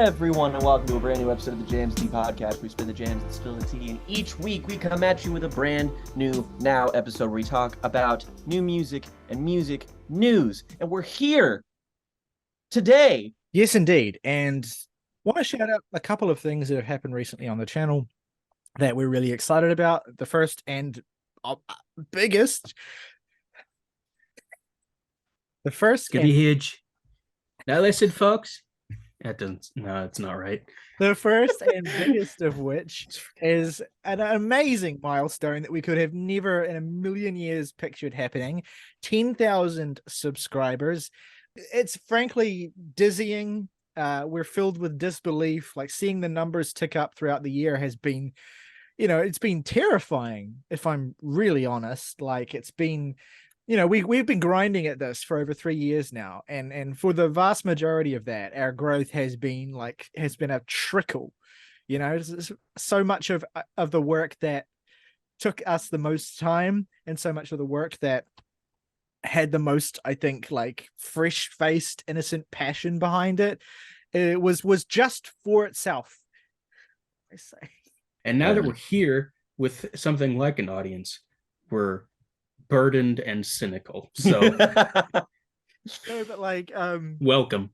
everyone, and welcome to a brand new episode of the Jams Tea Podcast, where we spin the jams and spill the tea. And each week we come at you with a brand new now episode where we talk about new music and music news. And we're here today. Yes, indeed. And want to shout out a couple of things that have happened recently on the channel that we're really excited about. The first and biggest. The first. Could be huge. Now listen, folks. That doesn't. No, it's not right. The first and biggest of which is an amazing milestone that we could have never in a million years pictured happening. 10,000 subscribers. It's frankly dizzying. We're filled with disbelief. Like, seeing the numbers tick up throughout the year has been, it's been terrifying, if I'm really honest. Like, it's been, we've been grinding at this for over 3 years now, and for the vast majority of that, our growth has been a trickle. So much of the work that took us the most time, and so much of the work that had the most, I think, like, fresh-faced, innocent passion behind it, it was just for itself, I say. And now that we're here with something like an audience, we're burdened and cynical. So No, but like, welcome.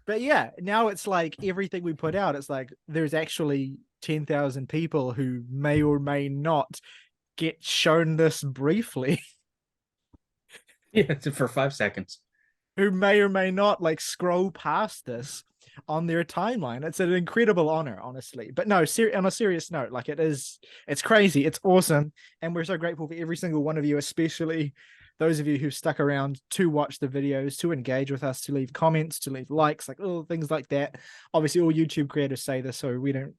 But yeah, now it's like everything we put out, it's like there's actually 10,000 people who may or may not get shown this briefly. Yeah, for 5 seconds. Who may or may not like scroll past this on their timeline. It's an incredible honor, honestly. But no, on a serious note, like, it's crazy. It's awesome. And we're so grateful for every single one of you, especially those of you who stuck around to watch the videos, to engage with us, to leave comments, to leave likes, like little things like that. Obviously, all YouTube creators say this, so we don't,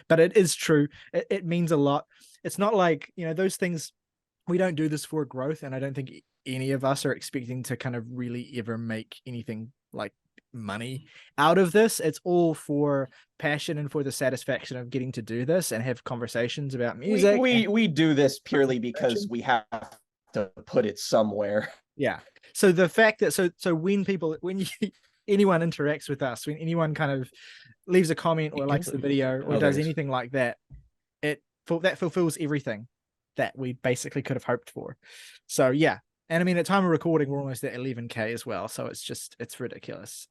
but it is true. It means a lot. It's not like, those things, we don't do this for growth. And I don't think any of us are expecting to kind of really ever make anything like money out of this. It's all for passion and for the satisfaction of getting to do this and have conversations about music. We do this purely because we have to put it somewhere. Yeah. So the fact that so when anyone interacts with us, when anyone kind of leaves a comment or likes the video or does anything like that, that fulfills everything that we basically could have hoped for. So yeah. And I mean, at time of recording, we're almost at 11K as well. So it's ridiculous.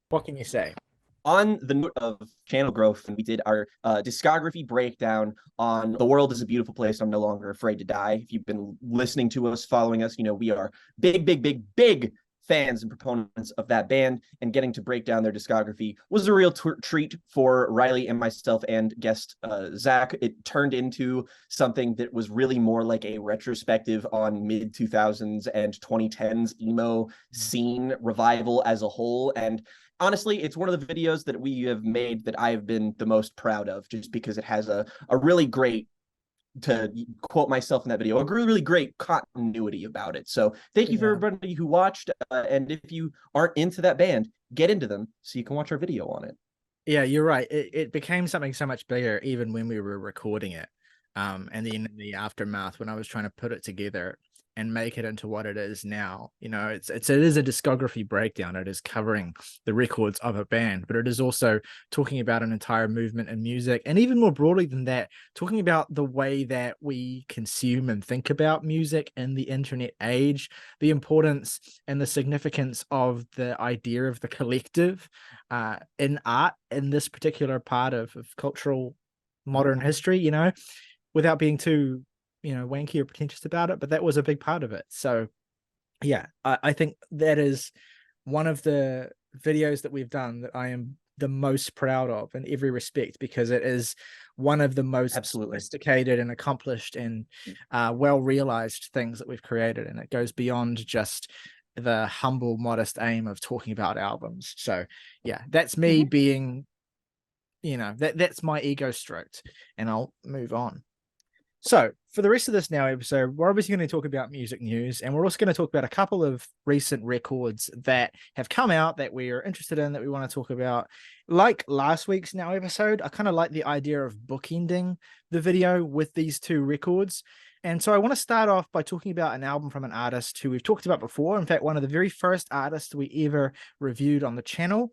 What can you say? On the note of channel growth, we did our discography breakdown on The World is a Beautiful Place, I'm No Longer Afraid to Die. If you've been listening to us, following us, we are big fans and proponents of that band, and getting to break down their discography was a real treat for Riley and myself and guest Zach. It turned into something that was really more like a retrospective on mid-2000s and 2010s emo scene revival as a whole. And honestly, it's one of the videos that we have made that I have been the most proud of, just because it has a really great, to quote myself in that video, a really great continuity about it. So thank you for everybody who watched, and if you aren't into that band, get into them so you can watch our video on it. Yeah, you're right. It became something so much bigger even when we were recording it, and then in the aftermath, when I was trying to put it together and make it into what it is now. It is a discography breakdown. It is covering the records of a band, but it is also talking about an entire movement in music, and even more broadly than that, talking about the way that we consume and think about music in the internet age, the importance and the significance of the idea of the collective in art, in this particular part of cultural modern history, without being too wanky or pretentious about it, but that was a big part of it. So yeah, I think that is one of the videos that we've done that I am the most proud of in every respect, because it is one of the most sophisticated and accomplished and well realized things that we've created, and it goes beyond just the humble, modest aim of talking about albums. So yeah, that's me being, that's my ego stroked, and I'll move on. So for the rest of this episode, we're obviously going to talk about music news, and we're also going to talk about a couple of recent records that have come out that we are interested in, that we want to talk about. Like last week's episode, I kind of like the idea of bookending the video with these two records. And so I want to start off by talking about an album from an artist who we've talked about before. In fact, one of the very first artists we ever reviewed on the channel.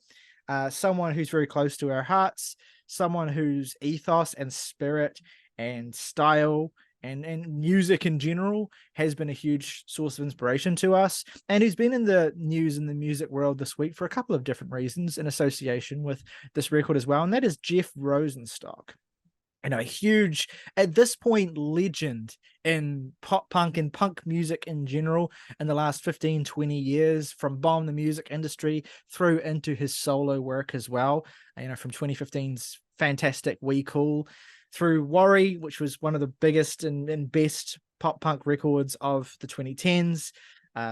someone who's very close to our hearts, someone whose ethos and spirit and style and music in general has been a huge source of inspiration to us, and who's been in the news in the music world this week for a couple of different reasons in association with this record as well, and that is Jeff Rosenstock. A huge, at this point, legend in pop punk and punk music in general in the last 15, 20 years, from Bomb the Music Industry through into his solo work as well. From 2015's fantastic We Cool through Worry, which was one of the biggest and best pop punk records of the 2010s.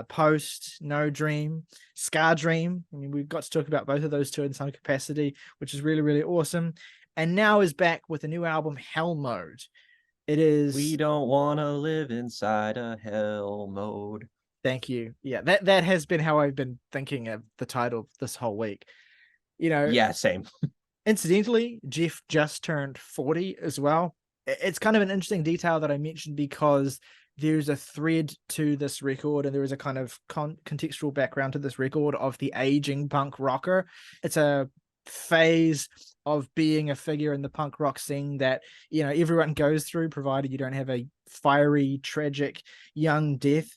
Post, No Dream, Scar Dream. I mean, we've got to talk about both of those two in some capacity, which is really, really awesome. And now is back with a new album, HELLMODE. It is... We don't want to live inside a hell mode. Thank you. Yeah, that has been how I've been thinking of the title this whole week. Yeah, same. Incidentally, Jeff just turned 40 as well. It's kind of an interesting detail that I mentioned because there's a thread to this record, and there is a kind of contextual background to this record of the aging punk rocker. It's a phase of being a figure in the punk rock scene that everyone goes through, provided you don't have a fiery, tragic young death.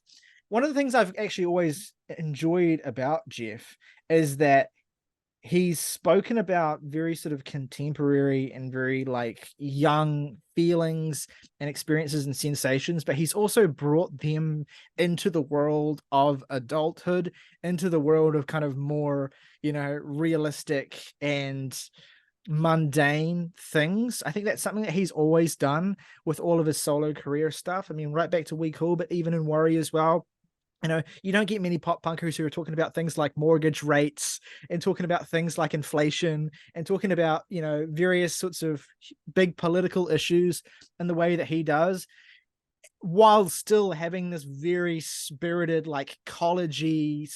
One of the things I've actually always enjoyed about Jeff is that he's spoken about very sort of contemporary and very young feelings and experiences and sensations, but he's also brought them into the world of adulthood, into the world of kind of more, realistic and mundane things. I think that's something that he's always done with all of his solo career stuff. I mean, right back to We Cool, but even in Worry as well. You don't get many pop punkers who are talking about things like mortgage rates and talking about things like inflation and talking about, various sorts of big political issues in the way that he does, while still having this very spirited, college-y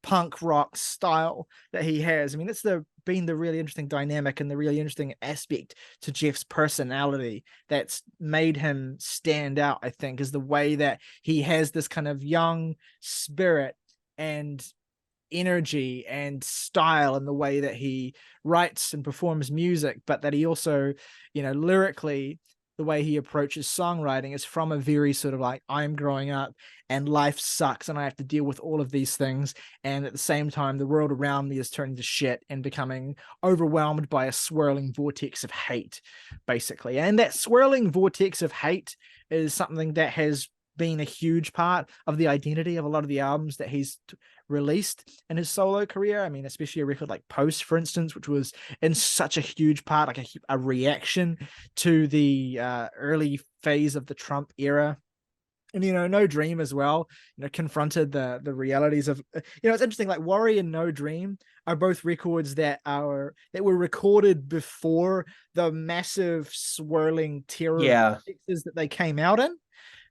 punk rock style that he has. I mean, that's been the really interesting dynamic and the really interesting aspect to Jeff's personality that's made him stand out, I think, is the way that he has this kind of young spirit and energy and style in the way that he writes and performs music, but that he also, lyrically, the way he approaches songwriting is from a very sort of I'm growing up and life sucks and I have to deal with all of these things. And at the same time, the world around me is turning to shit and becoming overwhelmed by a swirling vortex of hate, basically. And that swirling vortex of hate is something that has been a huge part of the identity of a lot of the albums that he's released in his solo career. I mean, especially a record like Post, for instance, which was in such a huge part, a reaction to the early phase of the Trump era. And, No Dream as well, confronted the realities of, it's interesting, Worry and No Dream are both records that were recorded before the massive swirling terror that they came out in.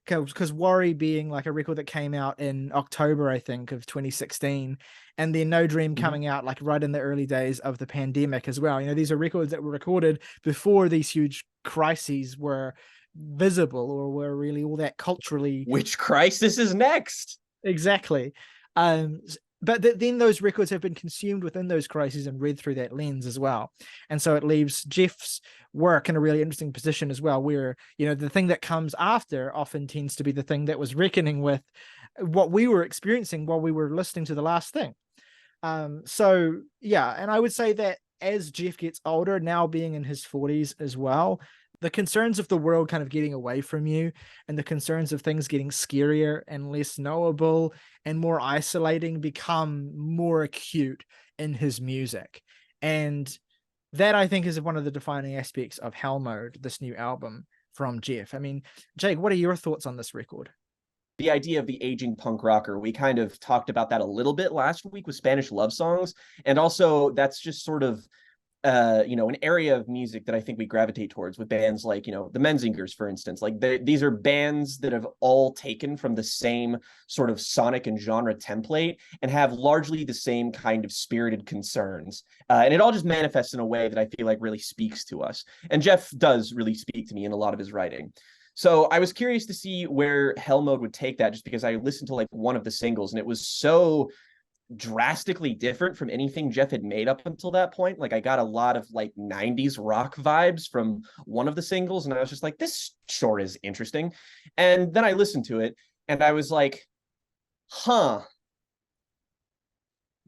Because Worry being a record that came out in October, I think, of 2016, and then No Dream coming out right in the early days of the pandemic as well. These are records that were recorded before these huge crises were visible or were really all that culturally. Which crisis is next? Exactly. But then those records have been consumed within those crises and read through that lens as well. And so it leaves Jeff's work in a really interesting position as well, where, the thing that comes after often tends to be the thing that was reckoning with what we were experiencing while we were listening to the last thing. So, yeah, and I would say that as Jeff gets older, now being in his 40s as well, the concerns of the world kind of getting away from you and the concerns of things getting scarier and less knowable and more isolating become more acute in his music. And that, I think, is one of the defining aspects of HELLMODE, this new album from Jeff. I mean, Jake, what are your thoughts on this record? The idea of the aging punk rocker, we kind of talked about that a little bit last week with Spanish love songs. And also that's just sort of an area of music that I think we gravitate towards with bands like, the Menzingers, for instance. These are bands that have all taken from the same sort of sonic and genre template and have largely the same kind of spirited concerns. And it all just manifests in a way that I feel like really speaks to us. And Jeff does really speak to me in a lot of his writing. So I was curious to see where HELLMODE would take that, just because I listened to one of the singles and it was so drastically different from anything Jeff had made up until that point. Like I got a lot of like 90s rock vibes from one of the singles, and I was just like, this sure is interesting. And then I listened to it and I was like, huh,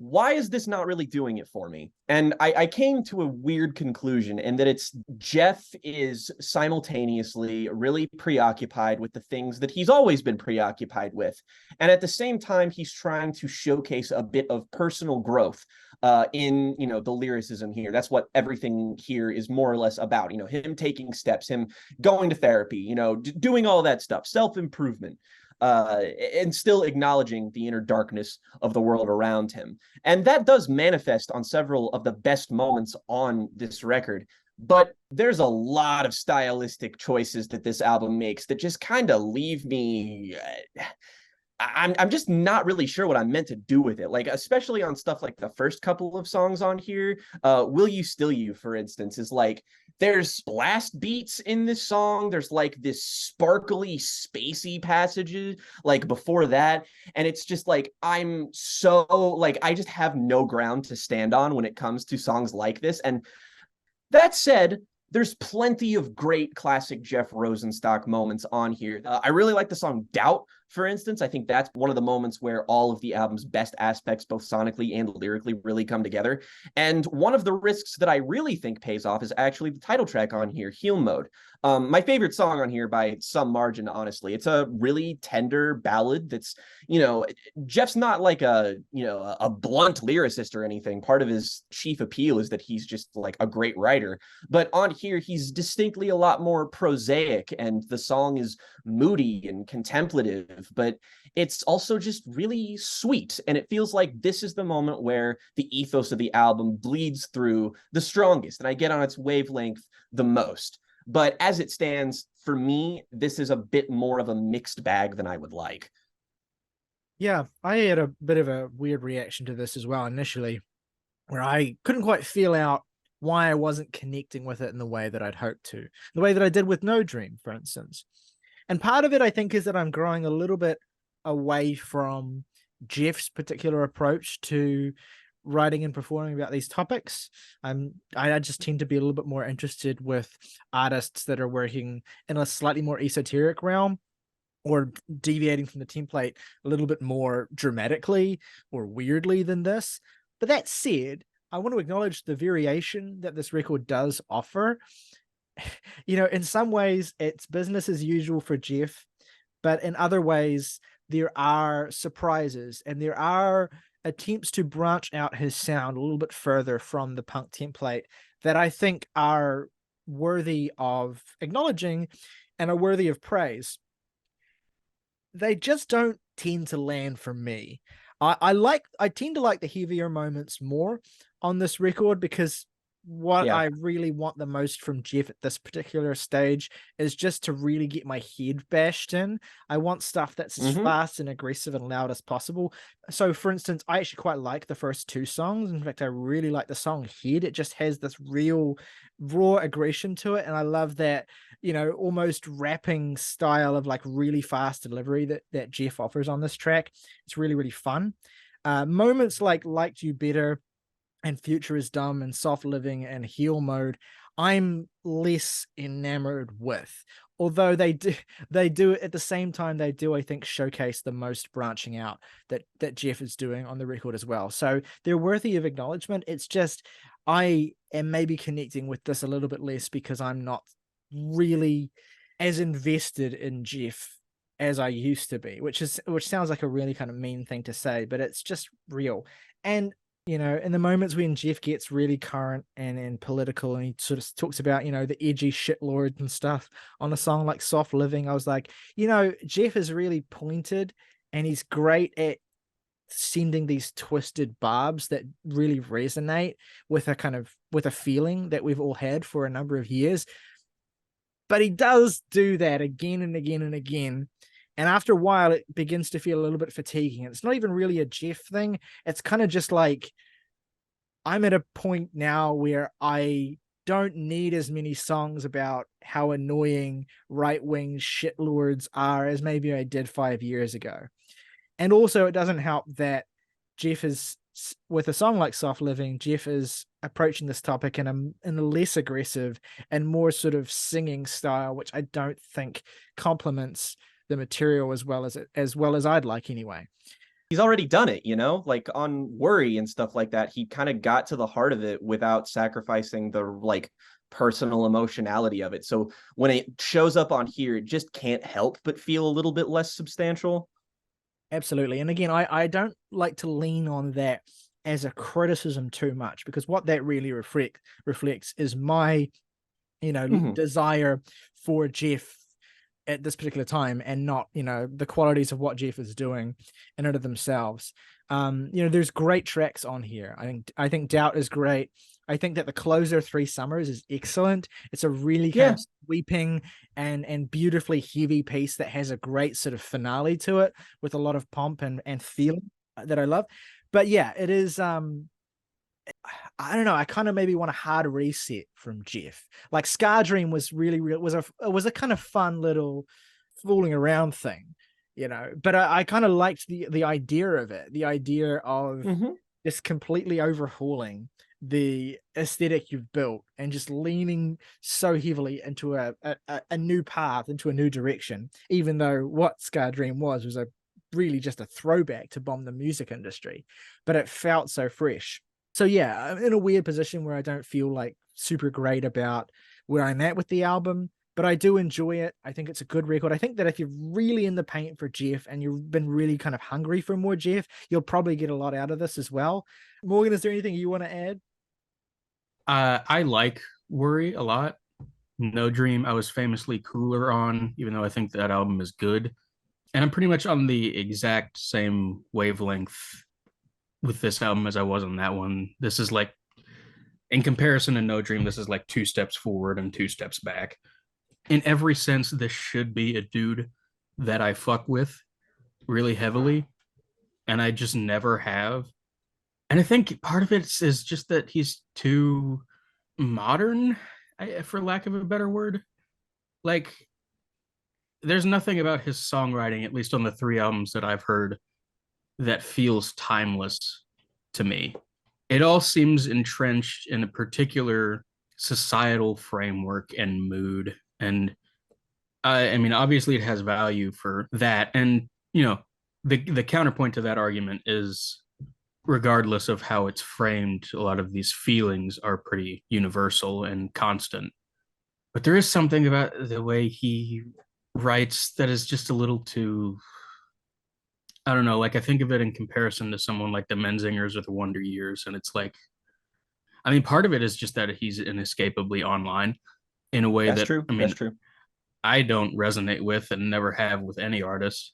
why is this not really doing it for me? And I came to a weird conclusion in that it's Jeff is simultaneously really preoccupied with the things that he's always been preoccupied with. And at the same time, he's trying to showcase a bit of personal growth in, you know, the lyricism here. That's what everything here is more or less about, you know, him taking steps, him going to therapy, you know, doing all that stuff, self-improvement. And still acknowledging the inner darkness of the world around him. And that does manifest on several of the best moments on this record. But there's a lot of stylistic choices that this album makes that just kind of leave me. I'm just not really sure what I'm meant to do with it. Like, especially on stuff like the first couple of songs on here. Will You Still You, for instance, is like, there's blast beats in this song. There's like this sparkly, spacey passages like before that. And it's just like, I'm so like, I just have no ground to stand on when it comes to songs like this. And that said, there's plenty of great classic Jeff Rosenstock moments on here. I really like the song Doubt, for instance. I think that's one of the moments where all of the album's best aspects, both sonically and lyrically, really come together. And one of the risks that I really think pays off is actually the title track on here, HELLMODE. My favorite song on here by some margin, honestly. It's a really tender ballad that's, you know, Jeff's not like a, you know, a blunt lyricist or anything. Part of his chief appeal is that he's just like a great writer. But on here, he's distinctly a lot more prosaic, and the song is moody and contemplative, but it's also just really sweet. And it feels like this is the moment where the ethos of the album bleeds through the strongest, and I get on its wavelength the most. But as it stands, for me, this is a bit more of a mixed bag than I would like. Yeah, I had a bit of a weird reaction to this as well initially, where I couldn't quite feel out why I wasn't connecting with it in the way that I'd hoped to, the way that I did with No Dream, for instance. And part of it, I think, is that I'm growing a little bit away from Jeff's particular approach to writing and performing about these topics. I just tend to be a little bit more interested with artists that are working in a slightly more esoteric realm, or deviating from the template a little bit more dramatically or weirdly than this. But that said, I want to acknowledge the variation that this record does offer. You know, in some ways, it's business as usual for Jeff, but in other ways, there are surprises and there are attempts to branch out his sound a little bit further from the punk template that I think are worthy of acknowledging and are worthy of praise. They just don't tend to land for me. I tend to like the heavier moments more on this record, because what I really want the most from Jeff at this particular stage is just to really get my head bashed in. I want stuff that's as fast and aggressive and loud as possible. So, for instance, I actually quite like the first two songs. In fact, I really like the song Head. It just has this real raw aggression to it. And I love that, you know, almost rapping style of like really fast delivery that Jeff offers on this track. It's really, really fun. Moments like Liked You Better and Future is Dumb and Soft Living and HELLMODE, I'm less enamored with. Although they do at the same time, they do, I think, showcase the most branching out that Jeff is doing on the record as well. So they're worthy of acknowledgement. It's just, I am maybe connecting with this a little bit less because I'm not really as invested in Jeff as I used to be, which sounds like a really kind of mean thing to say, but it's just real. And you know, in the moments when Jeff gets really current and political, and he sort of talks about, you know, the edgy shitlord and stuff on a song like Soft Living, I was like, you know, Jeff is really pointed and he's great at sending these twisted barbs that really resonate with a feeling that we've all had for a number of years. But he does do that again and again and again. And after a while, it begins to feel a little bit fatiguing. It's not even really a Jeff thing. It's kind of just like, I'm at a point now where I don't need as many songs about how annoying right-wing shitlords are as maybe I did 5 years ago. And also, it doesn't help that Jeff is, with a song like Soft Living, Jeff is approaching this topic in a less aggressive and more sort of singing style, which I don't think complements the material as well as I'd like anyway. He's already done it, like on Worry and stuff like that. He kind of got to the heart of it without sacrificing the like personal emotionality of it. So when it shows up on here, it just can't help but feel a little bit less substantial. Absolutely. And again, I don't like to lean on that as a criticism too much, because what that really reflects is my, desire for Jeff at this particular time, and not, the qualities of what Jeff is doing in and of themselves. There's great tracks on here. I think Doubt is great. I think that the closer, 3 Summers, is excellent. It's a really kind of sweeping and beautifully heavy piece that has a great sort of finale to it with a lot of pomp and feeling that I love. But yeah, it is, I don't know. I kind of maybe want a hard reset from Jeff. Like Scar Dream was really was a kind of fun little fooling around thing, But I kind of liked the idea of it, the idea of just completely overhauling the aesthetic you've built and just leaning so heavily into a new path, into a new direction. Even though what Scar Dream was really just a throwback to bomb the music industry, but it felt so fresh. So yeah, I'm in a weird position where I don't feel like super great about where I'm at with the album, but I do enjoy it. I think it's a good record. I think that if you're really in the paint for Jeff and you've been really kind of hungry for more Jeff, you'll probably get a lot out of this as well. Morgan, is there anything you want to add? I like Worry a lot. No Dream, I was famously cooler on, even though I think that album is good. And I'm pretty much on the exact same wavelength with this album as I was on that one. This is like, in comparison to No Dream, this is like 2 steps forward and 2 steps back. In every sense, this should be a dude that I fuck with really heavily, and I just never have. And I think part of it is just that he's too modern, for lack of a better word. Like, there's nothing about his songwriting, at least on the 3 albums that I've heard, that feels timeless to me. It all seems entrenched in a particular societal framework and mood. And I mean, obviously it has value for that. And, the counterpoint to that argument is, regardless of how it's framed, a lot of these feelings are pretty universal and constant. But there is something about the way he writes that is just a little too, I don't know, like I think of it in comparison to someone like the Menzingers or the Wonder Years. And it's like, I mean, part of it is just that he's inescapably online in a way That's that, true. I mean, That's true. I don't resonate with and never have with any artist.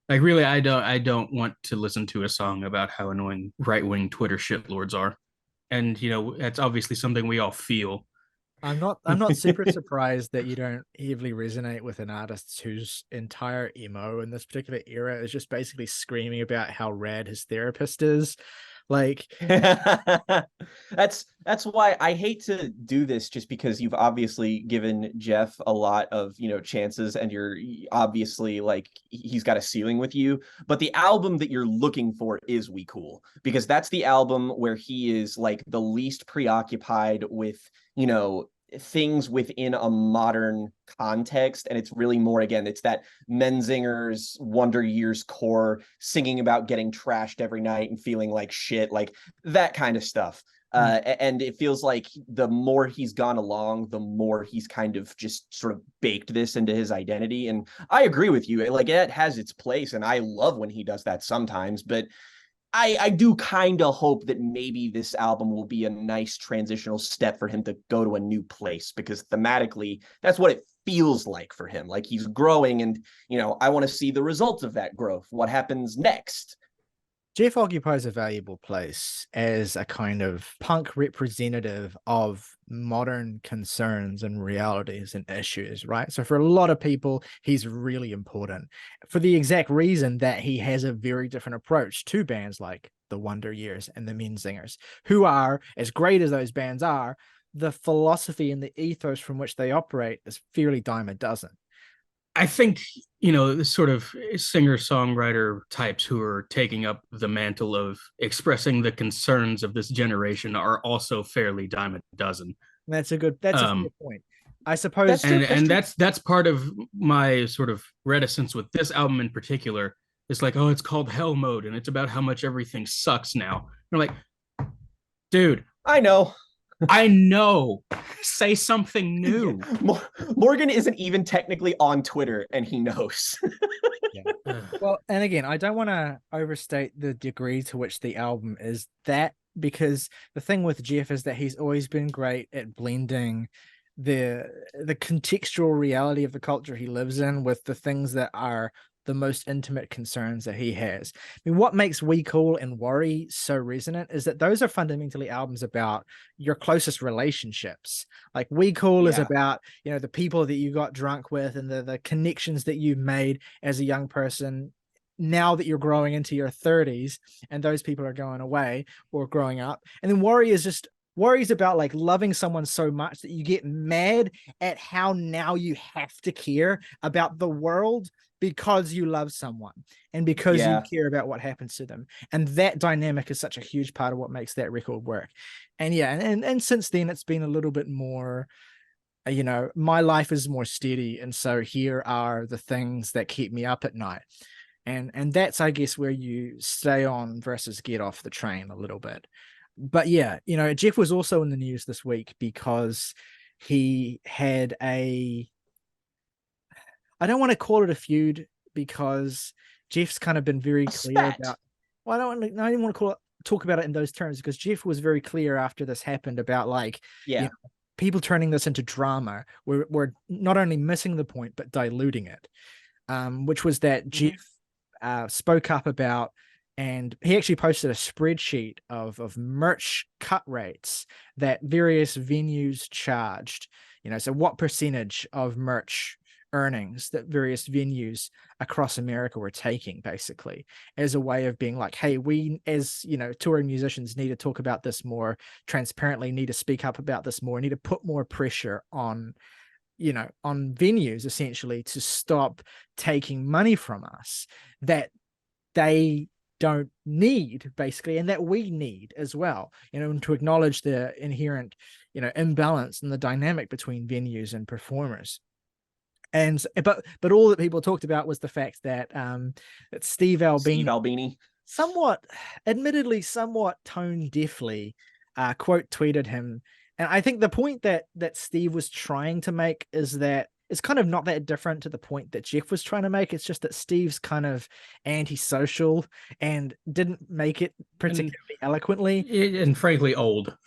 Like really, I don't want to listen to a song about how annoying right-wing Twitter shitlords are. And that's obviously something we all feel. I'm not super surprised that you don't heavily resonate with an artist whose entire emo in this particular era is just basically screaming about how rad his therapist is. Like that's why I hate to do this, just because you've obviously given Jeff a lot of chances, and you're obviously like he's got a ceiling with you. But the album that you're looking for is We Cool, because that's the album where he is like the least preoccupied with things within a modern context, and it's really more, again, it's that Menzingers Wonder Years core singing about getting trashed every night and feeling like shit, like that kind of stuff. And it feels like the more he's gone along, the more he's kind of just sort of baked this into his identity. And I agree with you, like it has its place, and I love when he does that sometimes, but I do kind of hope that maybe this album will be a nice transitional step for him to go to a new place, because thematically, that's what it feels like for him. Like he's growing, and, I want to see the results of that growth. What happens next? Jeff occupies a valuable place as a kind of punk representative of modern concerns and realities and issues, right? So for a lot of people, he's really important for the exact reason that he has a very different approach to bands like the Wonder Years and the Menzingers, who are, as great as those bands are, the philosophy and the ethos from which they operate is fairly dime a dozen. I think, you know, the sort of singer-songwriter types who are taking up the mantle of expressing the concerns of this generation are also fairly dime a dozen. That's a fair point. I suppose And that's part of my sort of reticence with this album in particular. It's like, oh, it's called Hell Mode, and it's about how much everything sucks now. You're like, dude, I know. I know. Say something new. Morgan isn't even technically on Twitter, and he knows. Yeah. Well, and again, I don't want to overstate the degree to which the album is that, because the thing with Jeff is that he's always been great at blending the contextual reality of the culture he lives in with the things that are the most intimate concerns that he has. I mean, what makes We Cool and Worry so resonant is that those are fundamentally albums about your closest relationships. Like We Cool is about, you know, the people that you got drunk with and the connections that you made as a young person now that you're growing into your 30s and those people are going away or growing up. And then Worry's about like loving someone so much that you get mad at how now you have to care about the world because you love someone and because you care about what happens to them. And that dynamic is such a huge part of what makes that record work. And and since then it's been a little bit more, you know, my life is more steady. And so here are the things that keep me up at night. And that's, I guess, where you stay on versus get off the train a little bit. But yeah, you know, Jeff was also in the news this week because he had I don't want to call it a feud because Jeff's kind of been very clear about, well, I didn't want to talk about it in those terms because Jeff was very clear after this happened about like, you know, people turning this into drama. We're not only missing the point, but diluting it, which was that Jeff spoke up about, and he actually posted a spreadsheet of merch cut rates that various venues charged, you know, so what percentage of merch earnings that various venues across America were taking, basically, as a way of being like, hey, we, as, you know, touring musicians need to talk about this more transparently, need to speak up about this more, need to put more pressure on, you know, on venues essentially to stop taking money from us that they don't need, basically, and that we need as well, you know, and to acknowledge the inherent, you know, imbalance and the dynamic between venues and performers. And but all that people talked about was the fact that that Steve Albini somewhat, admittedly somewhat tone deafly, quote tweeted him. And I think the point that Steve was trying to make is that it's kind of not that different to the point that Jeff was trying to make. It's just that Steve's kind of antisocial and didn't make it particularly eloquently. And frankly, old.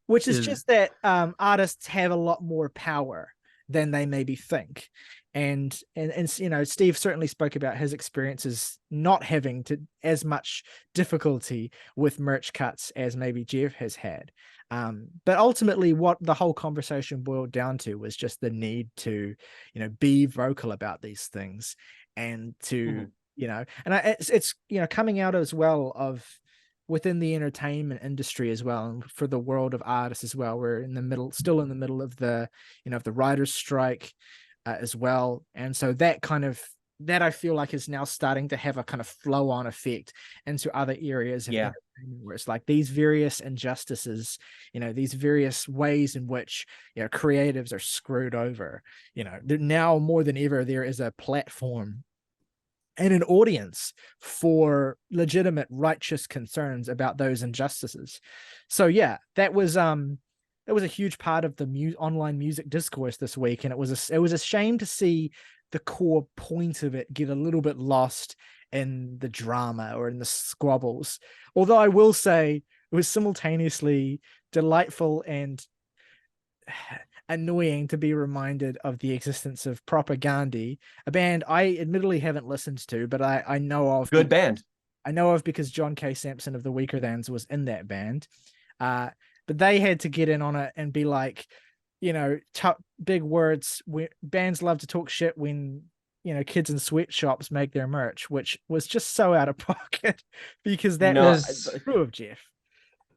Which is just that artists have a lot more power than they maybe think. And you know, Steve certainly spoke about his experiences not having to as much difficulty with merch cuts as maybe Jeff has had. But ultimately what the whole conversation boiled down to was just the need to, you know, be vocal about these things and to, you know, and it's, you know, coming out as well of within the entertainment industry as well, and for the world of artists as well. We're still in the middle of the, you know, of the writers' strike as well. And so that I feel like is now starting to have a kind of flow-on effect into other areas of entertainment, where it's like these various injustices, you know, these various ways in which, you know, creatives are screwed over. You know, now more than ever, there is a platform and an audience for legitimate righteous concerns about those injustices. So yeah, that was a huge part of the online music discourse this week, and it was a shame to see the core point of it get a little bit lost in the drama or in the squabbles. Although I will say it was simultaneously delightful and annoying to be reminded of the existence of Propaganda, a band I admittedly haven't listened to, but I know of. Good band. I know of because John K. Sampson of the Weaker Thans was in that band. But they had to get in on it and be like, you know, big words. Bands love to talk shit when, you know, kids in sweatshops make their merch, which was just so out of pocket because that was true of Jeff.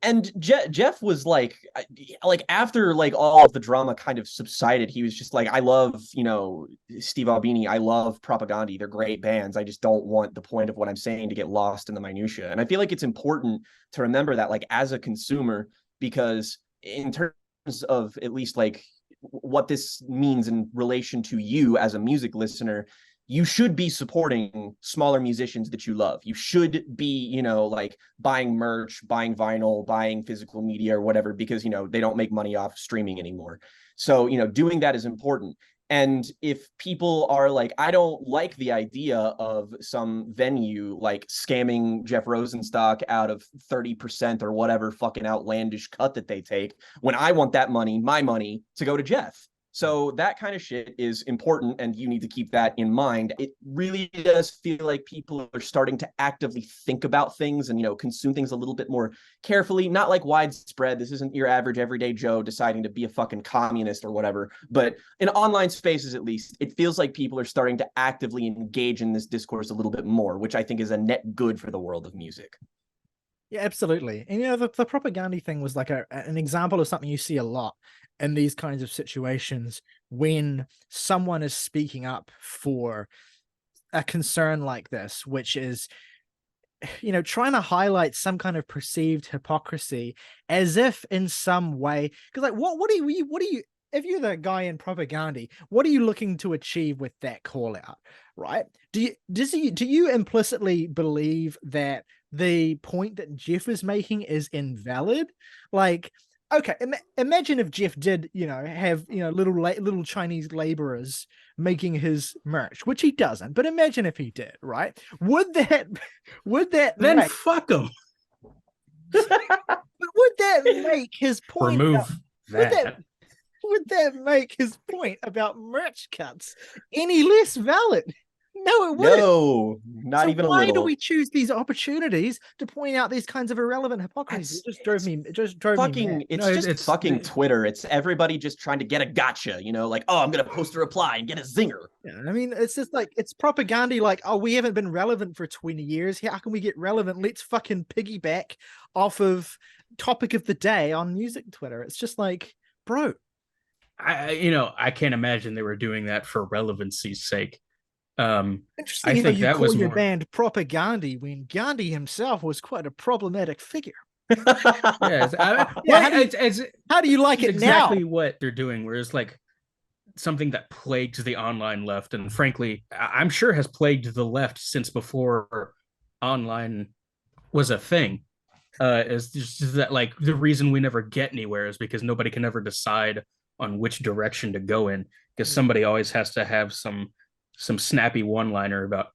And Jeff was like after like all of the drama kind of subsided, he was just like, I love, Steve Albini, I love Propagandhi, they're great bands, I just don't want the point of what I'm saying to get lost in the minutia. And I feel like it's important to remember that, like, as a consumer, because in terms of at least like what this means in relation to you as a music listener, you should be supporting smaller musicians that you love. You should be, like buying merch, buying vinyl, buying physical media or whatever, because, they don't make money off streaming anymore. So, doing that is important. And if people are like, I don't like the idea of some venue like scamming Jeff Rosenstock out of 30% or whatever fucking outlandish cut that they take, when I want that money, my money, to go to Jeff. So that kind of shit is important, and you need to keep that in mind. It really does feel like people are starting to actively think about things and, consume things a little bit more carefully. Not like widespread. This isn't your average everyday Joe deciding to be a fucking communist or whatever. But in online spaces, at least, it feels like people are starting to actively engage in this discourse a little bit more, which I think is a net good for the world of music. Yeah, absolutely. And the Propagandhi thing was like an example of something you see a lot in these kinds of situations, when someone is speaking up for a concern like this, which is, trying to highlight some kind of perceived hypocrisy, as if in some way, because like what do you if you're the guy in Propagandhi, what are you looking to achieve with that call out, right? Do you implicitly believe that the point that Jeff is making is invalid? Like, okay, imagine if Jeff did, have, little Chinese laborers making his merch, which he doesn't, but imagine if he did, right? Would that then fuck him. Would that make his point? Remove that. Would that make his point about merch cuts any less valid? No, it wouldn't. No, not even a little. Why do we choose these opportunities to point out these kinds of irrelevant hypocrisy? It just drove me mad. It's fucking Twitter. It's everybody just trying to get a gotcha, like, oh, I'm going to post a reply and get a zinger. Yeah, I mean, it's just like, it's Propagandhi, like, oh, we haven't been relevant for 20 years. How can we get relevant? Let's fucking piggyback off of topic of the day on music Twitter. It's just like, bro. I can't imagine they were doing that for relevancy's sake. Interesting. I think you that call was your more... band Propagandhi when Gandhi himself was quite a problematic figure. Yeah, how do you like it now? Exactly what they're doing, where it's like something that plagues the online left, and frankly, I'm sure has plagued the left since before online was a thing. Is just that, like, the reason we never get anywhere is because nobody can ever decide on which direction to go in, because somebody always has to have some snappy one-liner about,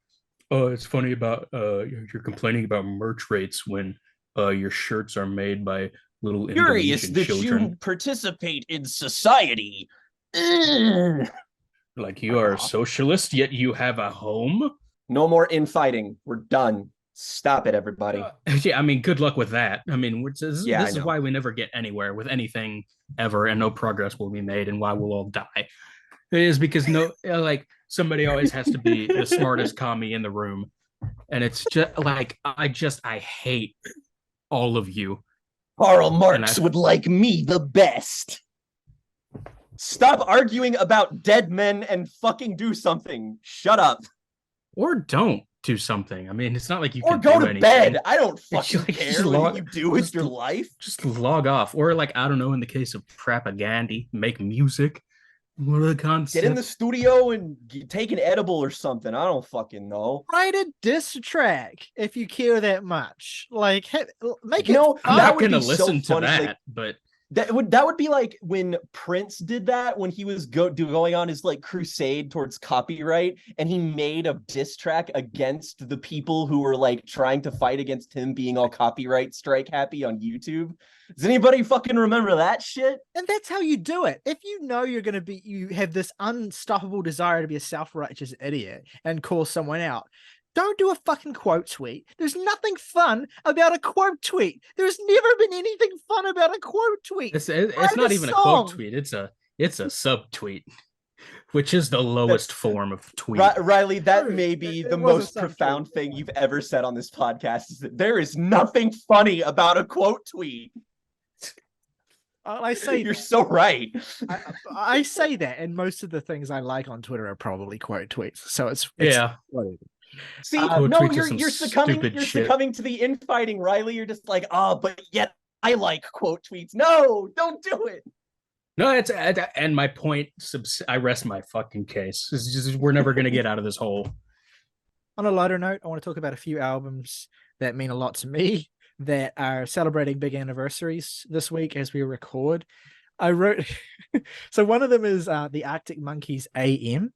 oh, it's funny about you're complaining about merch rates when your shirts are made by little Curious Indonesian that children. You participate in society. Like, you are a socialist, yet you have a home? No more infighting. We're done. Stop it, everybody. Yeah, I mean, good luck with that. I mean, this is why we never get anywhere with anything ever, and no progress will be made, and why we'll all die. It is because somebody always has to be the smartest commie in the room. And it's just like, I hate all of you. Karl Marx would like me the best. Stop arguing about dead men and fucking do something. Shut up. Or don't do something. I mean, it's not like you can go to bed. I don't fucking care what you do with your life. Just log off. Or, like, I don't know, in the case of Propagandhi, make music. What are the concepts? Get in the studio and take an edible or something. I don't fucking know. Write a diss track if you care that much. Like, make it. No, I'm not going to listen to that, like, but that would be like when Prince did that, when he was going on his like crusade towards copyright, and he made a diss track against the people who were like trying to fight against him being all copyright strike happy on YouTube. Does anybody fucking remember that shit? And that's how you do it. If you know you have this unstoppable desire to be a self-righteous idiot and call someone out, don't do a fucking quote tweet. There's nothing fun about a quote tweet. There's never been anything fun about a quote tweet. It's not even a quote tweet. It's a subtweet. which is the lowest form of tweet. Riley, that True. may be It the wasn't most some profound tweet. thing you've ever said on this podcast, is that there is nothing funny about a quote tweet. I say You're that. so right. I say that, and most of the things I like on Twitter are probably quote tweets. So it's Yeah. whatever. See, Quote no, tweets are some you're succumbing stupid shit. to the infighting, Riley. You're just like, but yet I like quote tweets. No, don't do it. No, it's and my point. I rest my fucking case. It's just, we're never gonna get out of this hole. On a lighter note, I want to talk about a few albums that mean a lot to me that are celebrating big anniversaries this week as we record. I wrote, so one of them is the Arctic Monkeys AM,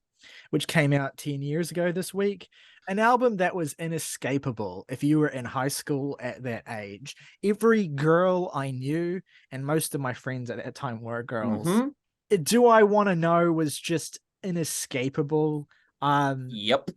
which came out 10 years ago this week. An album that was inescapable if you were in high school at that age. Every girl I knew, and most of my friends at that time were girls, Do I Want to Know was just inescapable. Yep.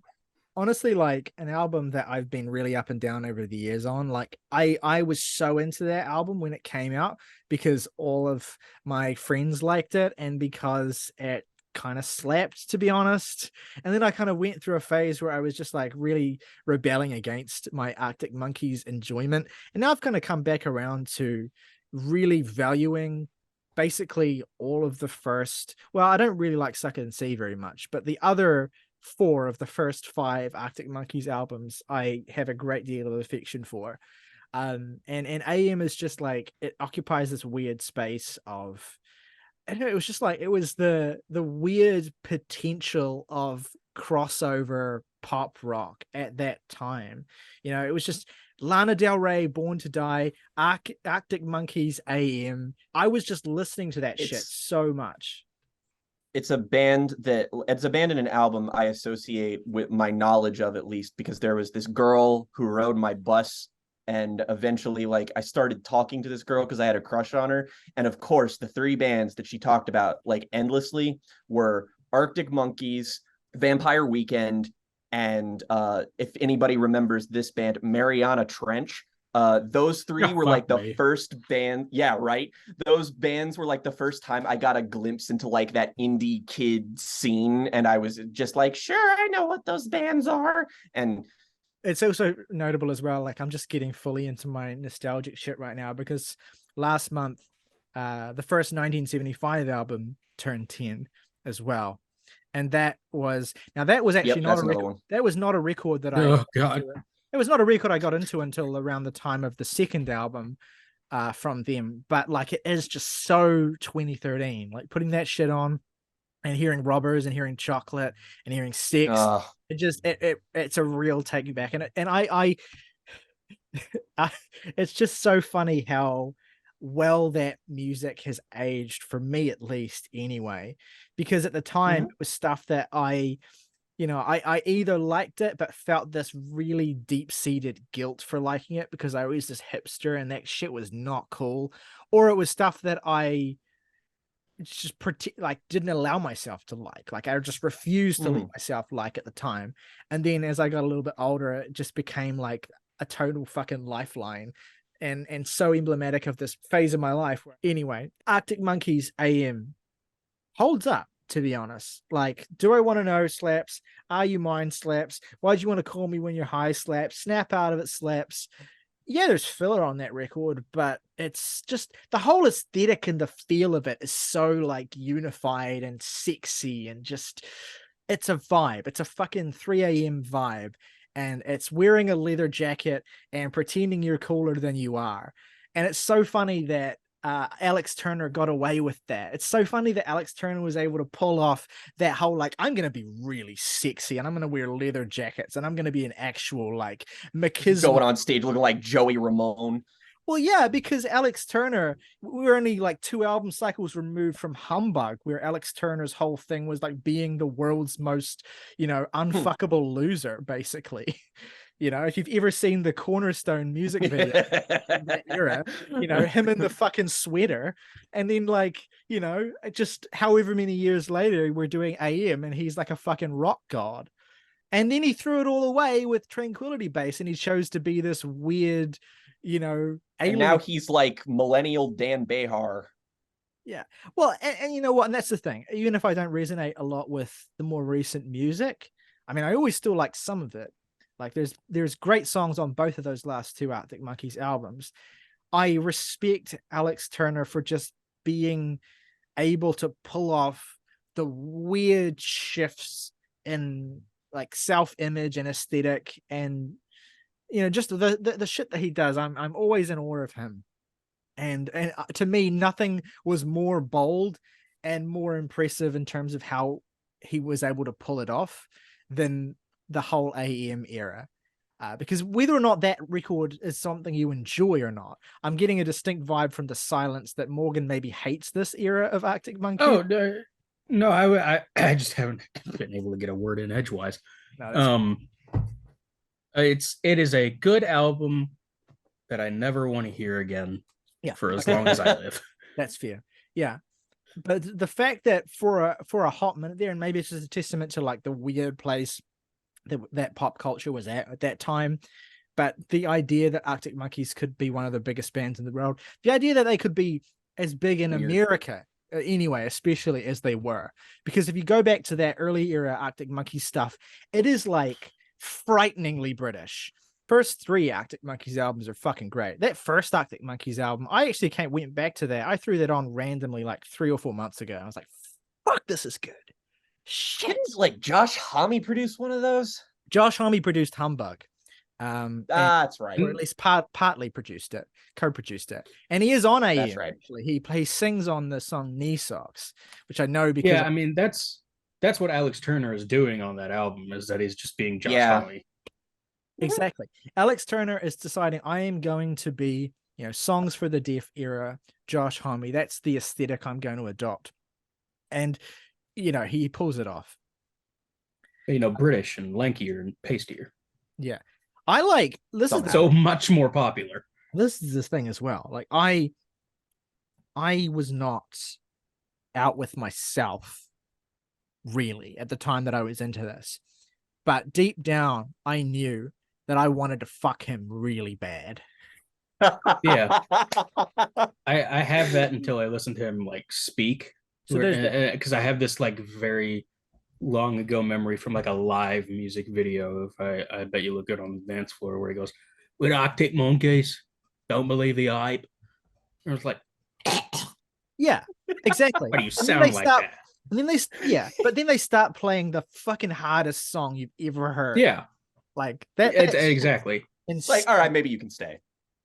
Honestly, like an album that I've been really up and down over the years on. Like I was so into that album when it came out because all of my friends liked it and because it kind of slapped, to be honest. And then I kind of went through a phase where I was just like really rebelling against my Arctic Monkeys enjoyment. And now I've kind of come back around to really valuing basically all of the first, well, I don't really like Suck It and See very much, but the other 4 of the first 5 Arctic Monkeys albums I have a great deal of affection for. And AM is just like, it occupies this weird space of, I don't know, it was just like, it was the weird potential of crossover pop rock at that time. You know, it was just Lana Del Rey, Born to Die, Arctic Monkeys, AM. I was just listening to that shit so much. It's a band and an album I associate with my knowledge of, at least, because there was this girl who rode my bus, and eventually, like, I started talking to this girl because I had a crush on her. And of course, the 3 bands that she talked about like endlessly were Arctic Monkeys, Vampire Weekend, and if anybody remembers this band, Mariana Trench. Those 3 were like the first band. Yeah, right. Those bands were like the first time I got a glimpse into like that indie kid scene, and I was just like, sure, I know what those bands are. And it's also notable as well, like I'm just getting fully into my nostalgic shit right now because last month, the first 1975 album turned 10 as well. And that was actually not a record. That was not a record that it was not a record I got into until around the time of the second album from them. But like, it is just so 2013, like putting that shit on and hearing Robbers and hearing Chocolate and hearing Six. It's a real take back. And I it's just so funny how well that music has aged, for me at least anyway, because at the time it was stuff that I either liked it but felt this really deep-seated guilt for liking it because I was this hipster and that shit was not cool, or it was stuff that I just didn't allow myself to like I just refused to let myself like at the time. And then as I got a little bit older, it just became like a total fucking lifeline and so emblematic of this phase of my life. Anyway, Arctic Monkeys AM holds up, to be honest. Like, Do I Want to Know slaps, Are You Mine slaps, Why'd You Want to Call Me When You're High slaps, Snap Out of It slaps. Yeah, there's filler on that record, but it's just the whole aesthetic and the feel of it is so like unified and sexy and just, it's a vibe. It's a fucking 3 a.m. vibe. And it's wearing a leather jacket and pretending you're cooler than you are. And it's so funny that Alex Turner got away with that. It's so funny that Alex Turner was able to pull off that whole, like, I'm going to be really sexy and I'm going to wear leather jackets and I'm going to be an actual, like, McKinsey. Going on stage looking like Joey Ramone. Well, yeah, because Alex Turner, we were only like 2 album cycles removed from Humbug, where Alex Turner's whole thing was like being the world's most, unfuckable loser, basically. If you've ever seen the Cornerstone music video in that era, him in the fucking sweater, and then just however many years later, we're doing AM and he's like a fucking rock god. And then he threw it all away with Tranquility Base and he chose to be this weird, alien. And now he's like millennial Dan Behar. Yeah. Well, and you know what? And that's the thing. Even if I don't resonate a lot with the more recent music, I mean, I always still like some of it. Like there's great songs on both of those last two Arctic Monkeys albums. I respect Alex Turner for just being able to pull off the weird shifts in like self-image and aesthetic, and just the shit that he does. I'm always in awe of him. And to me, nothing was more bold and more impressive in terms of how he was able to pull it off than the whole AEM era. Because whether or not that record is something you enjoy or not, I'm getting a distinct vibe from the silence that Morgan maybe hates this era of Arctic Monkey. Oh, no, I just haven't been able to get a word in edgewise. No, It is a good album that I never want to hear again. Yeah. For as long as I live. That's fair. Yeah. But the fact that for a hot minute there, and maybe it's just a testament to like the weird place that pop culture was at that time, but the idea that Arctic Monkeys could be one of the biggest bands in the world, the idea that they could be as big in America anyway, especially as they were, because if you go back to that early era Arctic Monkeys stuff, it is like frighteningly British. First three Arctic Monkeys albums are fucking great. That first Arctic Monkeys album, I actually went back to that. I threw that on randomly like 3 or 4 months ago. I was like, fuck, this is good. Shit. Didn't like Josh Homme produce one of those? Josh Homme produced Humbug. That's right. Or at least partly produced it, co-produced it. And he is on AEM. That's right. Actually. He sings on the song Knee Socks, which I know because... Yeah, I mean, that's what Alex Turner is doing on that album, is that he's just being Josh Homme. Exactly. Alex Turner is deciding, I am going to be, songs for the deaf era, Josh Homme. That's the aesthetic I'm going to adopt. And, he pulls it off. British and lankier and pastier. Yeah. I like, this is so much more popular. This is this thing as well. Like I was not out with myself really at the time that I was into this. But deep down, I knew that I wanted to fuck him really bad. Yeah. I have that until I listen to him like speak. So because I have this like very long ago memory from like a live music video of I Bet You Look Good on the Dance Floor, where he goes, "With Arctic Monkeys, don't believe the hype." And I was like, yeah, exactly. Why do you sound like that? And then but then they start playing the fucking hardest song you've ever heard. Yeah. Like that. Exactly. It's like, all right, maybe you can stay.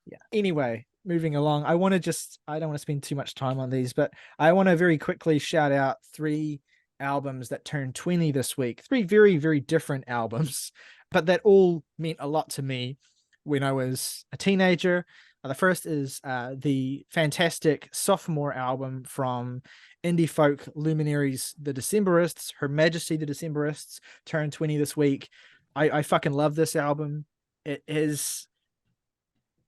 Yeah. Anyway, moving along. I don't want to spend too much time on these, but I want to very quickly shout out 3 albums that turned 20 this week. 3 very, very different albums, but that all meant a lot to me when I was a teenager. The first is the fantastic sophomore album from indie folk luminaries, the Decemberists. Her Majesty the Decemberists turned 20 this week. I fucking love this album. It is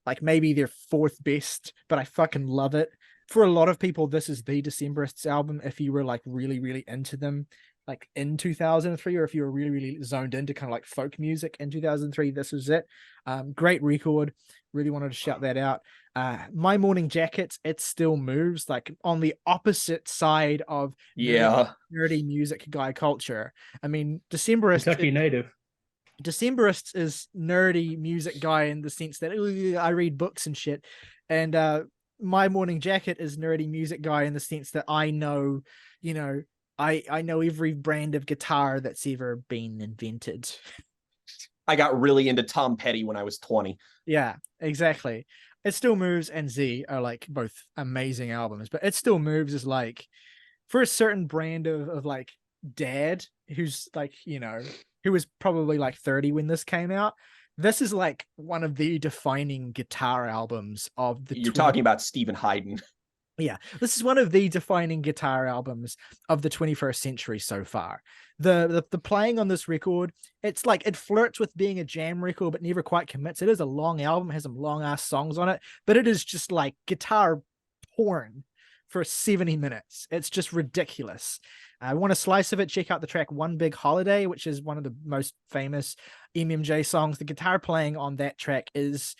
like maybe their 4th best, but I fucking love it. For a lot of people, this is the Decemberists album. If you were like really, really into them, like in 2003, or if you were really, really zoned into kind of like folk music in 2003, this was it. Great record. Really wanted to shout that out. My Morning Jacket, It Still Moves, like on the opposite side of nerdy music guy culture. I mean, Decemberists, Kentucky native. Decemberists is nerdy music guy in the sense that I read books and shit, and My Morning Jacket is nerdy music guy in the sense that I know, I know every brand of guitar that's ever been invented. I got really into Tom Petty when I was 20. Yeah, exactly. It Still Moves and Z are like both amazing albums, but It Still Moves is like for a certain brand of like dad who's like, who was probably like 30 when this came out. This is like one of the defining guitar albums of the... You're talking about Stephen Haydn. Yeah, this is one of the defining guitar albums of the 21st century so far. The playing on this record, it's like it flirts with being a jam record, but never quite commits. It is a long album, has some long ass songs on it, but it is just like guitar porn for 70 minutes. It's just ridiculous. I want a slice of it. Check out the track One Big Holiday, which is one of the most famous MMJ songs. The guitar playing on that track is,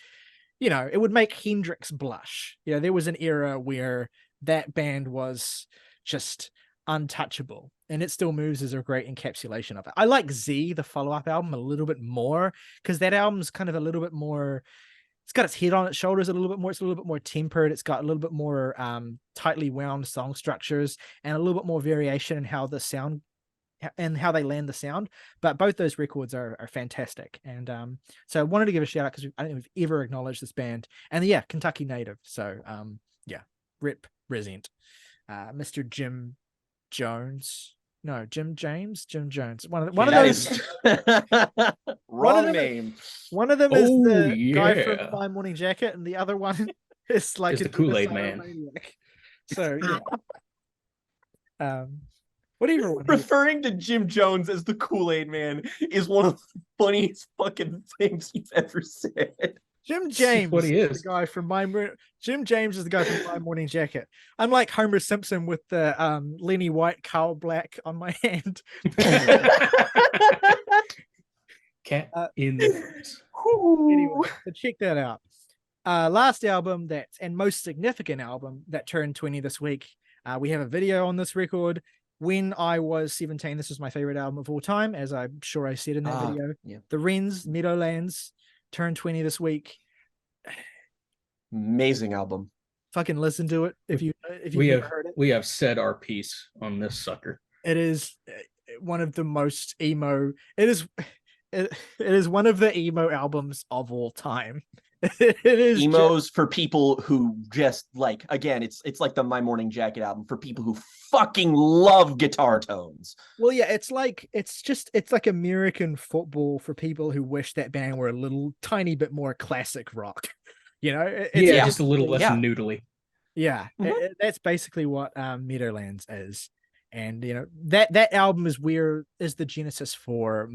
it would make Hendrix blush. There was an era where that band was just untouchable, and It Still Moves is a great encapsulation of it. I like Z, the follow-up album, a little bit more, because that album's kind of a little bit more, it's got its head on its shoulders a little bit more. It's a little bit more tempered. It's got a little bit more tightly wound song structures and a little bit more variation in how the sound and how they land the sound. But both those records are fantastic. And so I wanted to give a shout out because I don't think we've ever acknowledged this band. And yeah, Kentucky native. So yeah, rip Resent. Mr. Jim Jones. No, Jim James, Jim Jones. One of those. Wrong name. One of them is the guy from My Morning Jacket, and the other one is like the Kool-Aid Man. Maniac. So yeah. Whatever. Referring to Jim Jones as the Kool-Aid Man is one of the funniest fucking things you've ever said. Jim James, what he is. The guy from Jim James is the guy from My Morning Jacket. I'm like Homer Simpson with the Lenny White, Carl Black on my hand. Cat in the face. Anyway, so check that out. Last album and most significant album that turned 20 this week. We have a video on this record. When I was 17, this was my favorite album of all time, as I'm sure I said in that video. Yeah. The Wrens, Meadowlands, turned 20 this week. Amazing album. Fucking listen to it if you heard it. We have said our piece on this sucker. It is one of the most emo. It is one of the emo albums of all time. It is emos for people who just like, again, it's like the My Morning Jacket album for people who fucking love guitar tones. Well, yeah, it's like American football for people who wish that band were a little tiny bit more classic rock. You know, just a little less noodly. Yeah, that's basically what Meadowlands is. And you know, that album is the genesis for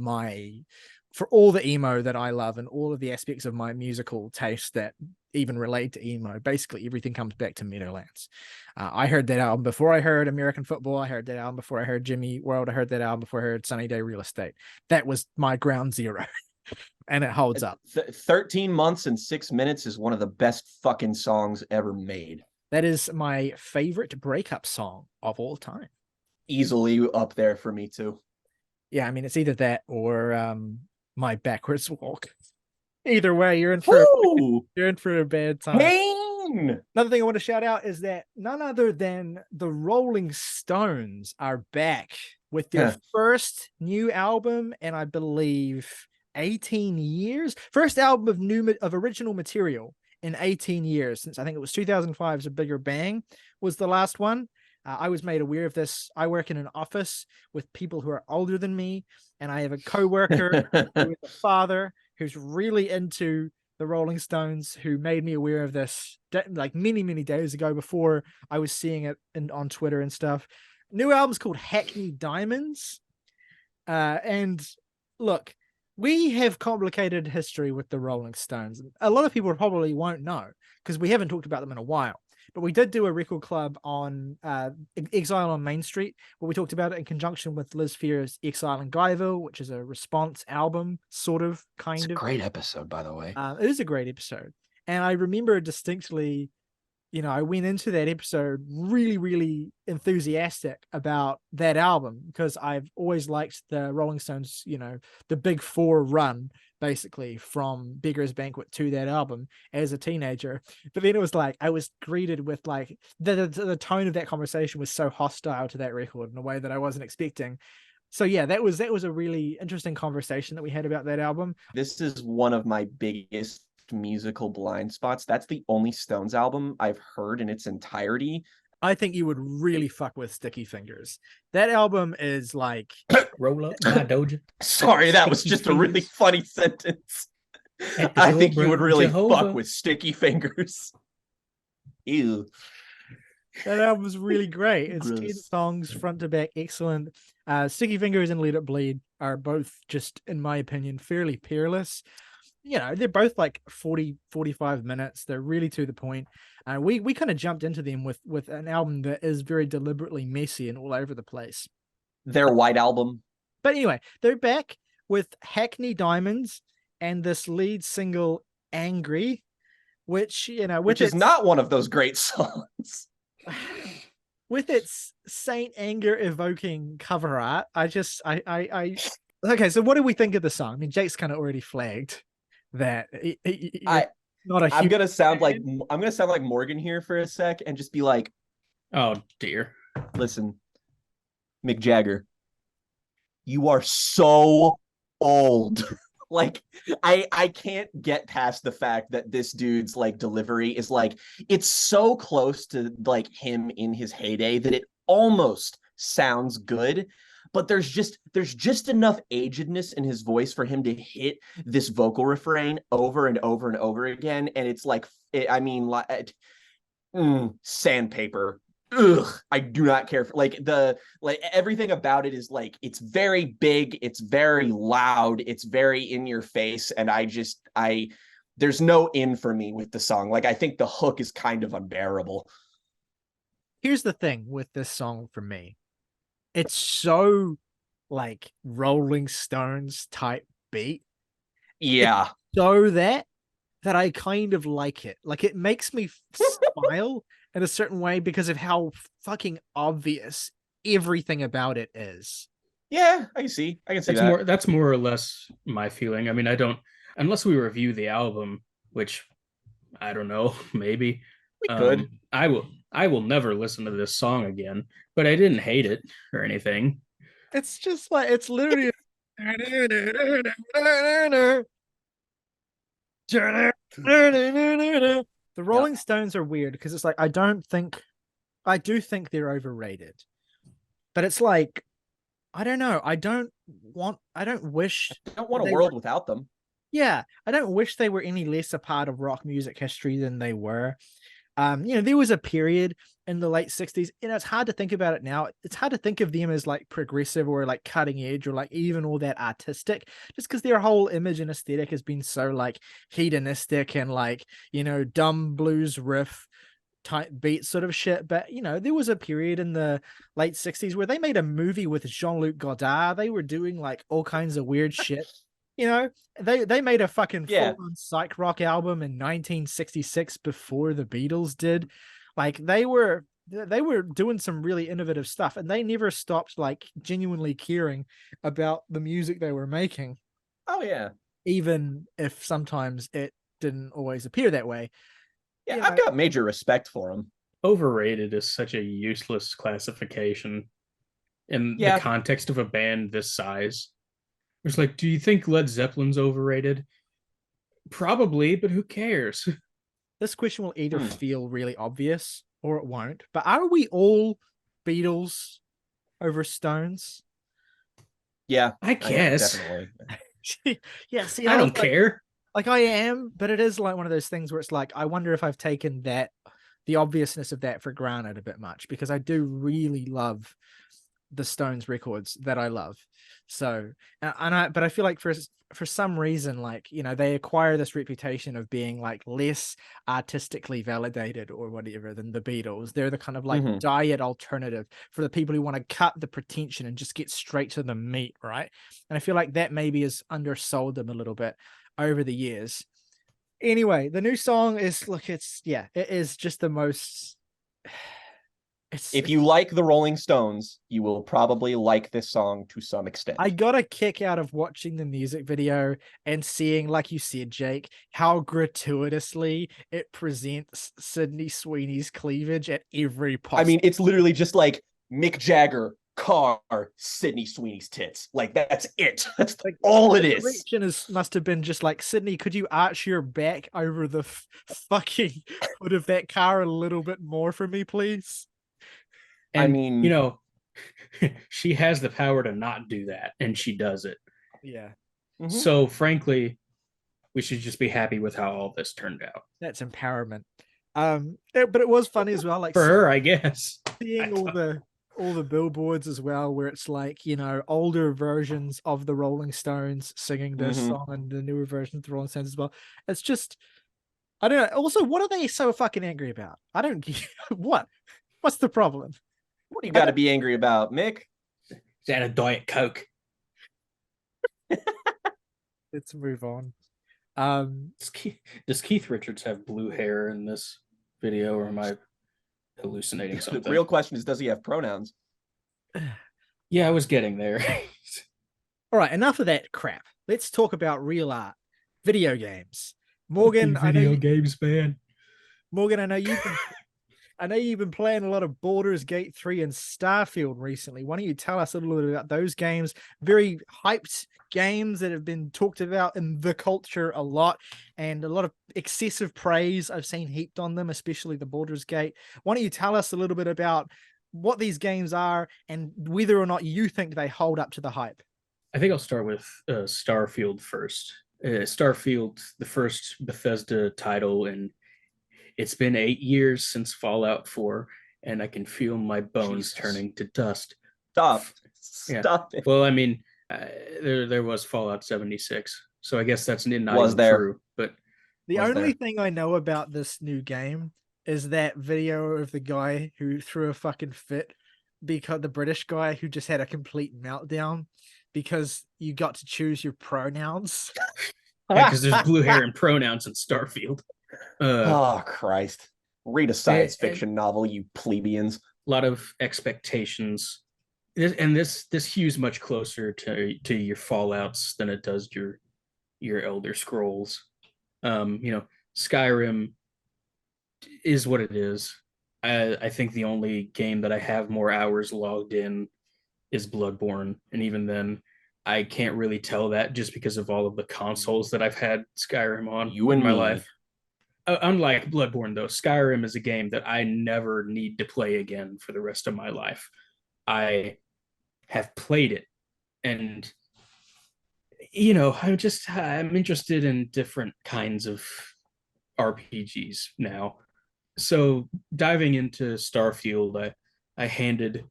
all the emo that I love and all of the aspects of my musical taste that even relate to emo. Basically, everything comes back to Meadowlands. I heard that album before I heard American Football. I heard that album before I heard Jimmy World. I heard that album before I heard Sunny Day Real Estate. That was my ground zero. And it holds up. 13 Months and 6 Minutes is one of the best fucking songs ever made. That is my favorite breakup song of all time. Easily up there for me too. Yeah, I mean, it's either that or My Backwards Walk. Either way, you're in for a bad time. Pain! Another thing I want to shout out is that none other than the Rolling Stones are back with their first new album, and I believe 18 years. First album of original material in 18 years, since I think it was 2005's A Bigger Bang was the last one. I was made aware of this. I work in an office with people who are older than me, and I have a co-worker who is a father who's really into the Rolling Stones, who made me aware of this like many, many days ago before I was seeing it on Twitter and stuff. New album's called Hackney Diamonds. And look, we have complicated history with the Rolling Stones. A lot of people probably won't know because we haven't talked about them in a while. But we did do a record club on Exile on Main Street, where we talked about it in conjunction with Liz Phair's Exile in Guyville, which is a response album, kind of. Great episode, by the way. It is a great episode. And I remember distinctly, you know, I went into that episode really, really enthusiastic about that album because I've always liked the Rolling Stones, you know, the Big Four run, basically from Beggar's Banquet to that album as a teenager. But then it was like I was greeted with like the tone of that conversation was so hostile to that record in a way that I wasn't expecting. So yeah, that was a really interesting conversation that we had about that album. This is one of my biggest musical blind spots. That's the only Stones album I've heard in its entirety. I think you would really fuck with Sticky Fingers. That album is like roll up my doja. Sorry, that was just a really funny sentence. I think you would really fuck with Sticky Fingers. Ew. That album's really great. It's 10 songs front to back, excellent. Sticky Fingers and Let It Bleed are both just, in my opinion, fairly peerless. You know, they're both like 45 minutes. They're really to the point. We kind of jumped into them with an album that is very deliberately messy and all over the place. Their White Album. But anyway, they're back with Hackney Diamonds and this lead single, Angry, which is not one of those great songs. with its Saint Anger evoking cover art, I okay, so what do we think of the song? I mean, Jake's kind of already flagged that you're I not a I'm huge gonna sound like fan. I'm gonna sound like Morgan here for a sec and just be like, Oh dear. listen, Mick Jagger, you are so old. Like I can't get past the fact that this dude's like delivery is like it's so close to like him in his heyday that it almost sounds good, but there's just enough agedness in his voice for him to hit this vocal refrain over and over and over again, and it's like I mean like sandpaper. Ugh, I do not care for like everything about it is like it's very big, it's very loud, it's very in your face, and I there's no in for me with the song. Like I think the hook is kind of unbearable. Here's the thing with this song for me. It's so like Rolling Stones type beat. It's Yeah. so that I kind of like it. Like it makes me smile in a certain way because of how fucking obvious everything about it is. Yeah, I can see that. That's more or less my feeling. I mean, I don't unless we review the album, which I don't know, maybe. We could. I will never listen to this song again, but I didn't hate it or anything. It's just like it's literally the Yeah. Rolling Stones are weird because it's like I do think they're overrated. But it's like I don't know. I don't wish I don't want a they were world without them. yeah, I don't wish they were any less a part of rock music history than they were. There was a period in the late 60s, it's hard to think about it now. It's hard to think of them as like progressive or like cutting edge or like even all that artistic, just because their whole image and aesthetic has been so like hedonistic and like, dumb blues riff type beat sort of shit. But there was a period in the late 60s where they made a movie with Jean-Luc Godard. They were doing like all kinds of weird shit. You know, they made a fucking Yeah. full-on psych rock album in 1966 before the Beatles did. Like they were doing some really innovative stuff, and they never stopped like genuinely caring about the music they were making, Oh yeah. even if sometimes it didn't always appear that way. Yeah, You I've know, got major respect for him. Overrated is such a useless classification in the Yeah. context of a band this size. It's like, do you think Led Zeppelin's overrated? Probably, but who cares? this question will either Hmm. feel really obvious or it won't. But are we all Beatles over Stones? I Yeah, guess. definitely. Yeah, see, I I was don't care. like I am, but it is like one of those things where it's like I wonder if I've taken the obviousness of that for granted a bit much, because I do really love the Stones records that I love. So, but I feel like for some reason, like, they acquire this reputation of being like less artistically validated or whatever than the Beatles. They're the kind of like Mhm. diet alternative for the people who want to cut the pretension and just get straight to the meat, right? And I feel like that maybe has undersold them a little bit over the years. Anyway, the new song is look, it is just the most it's If you like the Rolling Stones, you will probably like this song to some extent. I got a kick out of watching the music video and seeing, like you said, Jake, how gratuitously it presents Sydney Sweeney's cleavage at every I mean, possible. it's literally just like Mick Jagger, car, Sydney Sweeney's tits. Like that's it. That's Like all the it is. direction must have been just like, Sydney, could you arch your back over the fucking hood of that car a little bit more for me, please? I And, mean, she has the power to not do that, and she does it. Yeah, mhm. So, frankly, we should just be happy with how all this turned out. that's empowerment. But it was funny as well, like For her, I guess. seeing all the billboards as well, where it's like, older versions of the Rolling Stones singing this Mhm. song and the newer version of the Rolling Stones as well. It's just, I don't know. Also, what are they so fucking angry about? I don't get what's the problem? What do you I got to don't, be angry about, Mick? Is that a Diet Coke? let's move on. Does Keith Richards have blue hair in this video, or am I hallucinating The something. real question is, does he have pronouns? Yeah, I was getting there. All right, enough of that crap. Let's talk about real art, video games. Morgan, Video games, man. Morgan, I know you've been playing a lot of Baldur's Gate 3 and Starfield recently. Why don't you tell us a little bit about those games? Very hyped games that have been talked about in the culture a lot, and a lot of excessive praise I've seen heaped on them, especially the Baldur's Gate. Why don't you tell us a little bit about what these games are and whether or not you think they hold up to the hype? I think I'll start with Starfield first. Starfield, the first Bethesda title, and it's been 8 years since Fallout 4, and I can feel my bones turning to dust. Stop. Yeah. Stop it. Well, I mean, there was Fallout 76, so I guess that's not Was even there. true. But The was only there. thing I know about this new game is that video of the guy who threw a fucking fit, because the British guy who just had a complete meltdown because you got to choose your pronouns. Yeah, because there's blue hair and pronouns in Starfield. Oh, Christ. Read a science and- fiction novel, you plebeians. A lot of expectations. This hews much closer to your Fallouts than it does your Elder Scrolls. Skyrim is what it is. I think the only game that I have more hours logged in is Bloodborne, and even then, I can't really tell that just because of all of the consoles that I've had Skyrim on You and in my me. life. Unlike Bloodborne, though, Skyrim is a game that I never need to play again for the rest of my life. I have played it, and I'm interested in different kinds of RPGs now. So diving into Starfield, I handed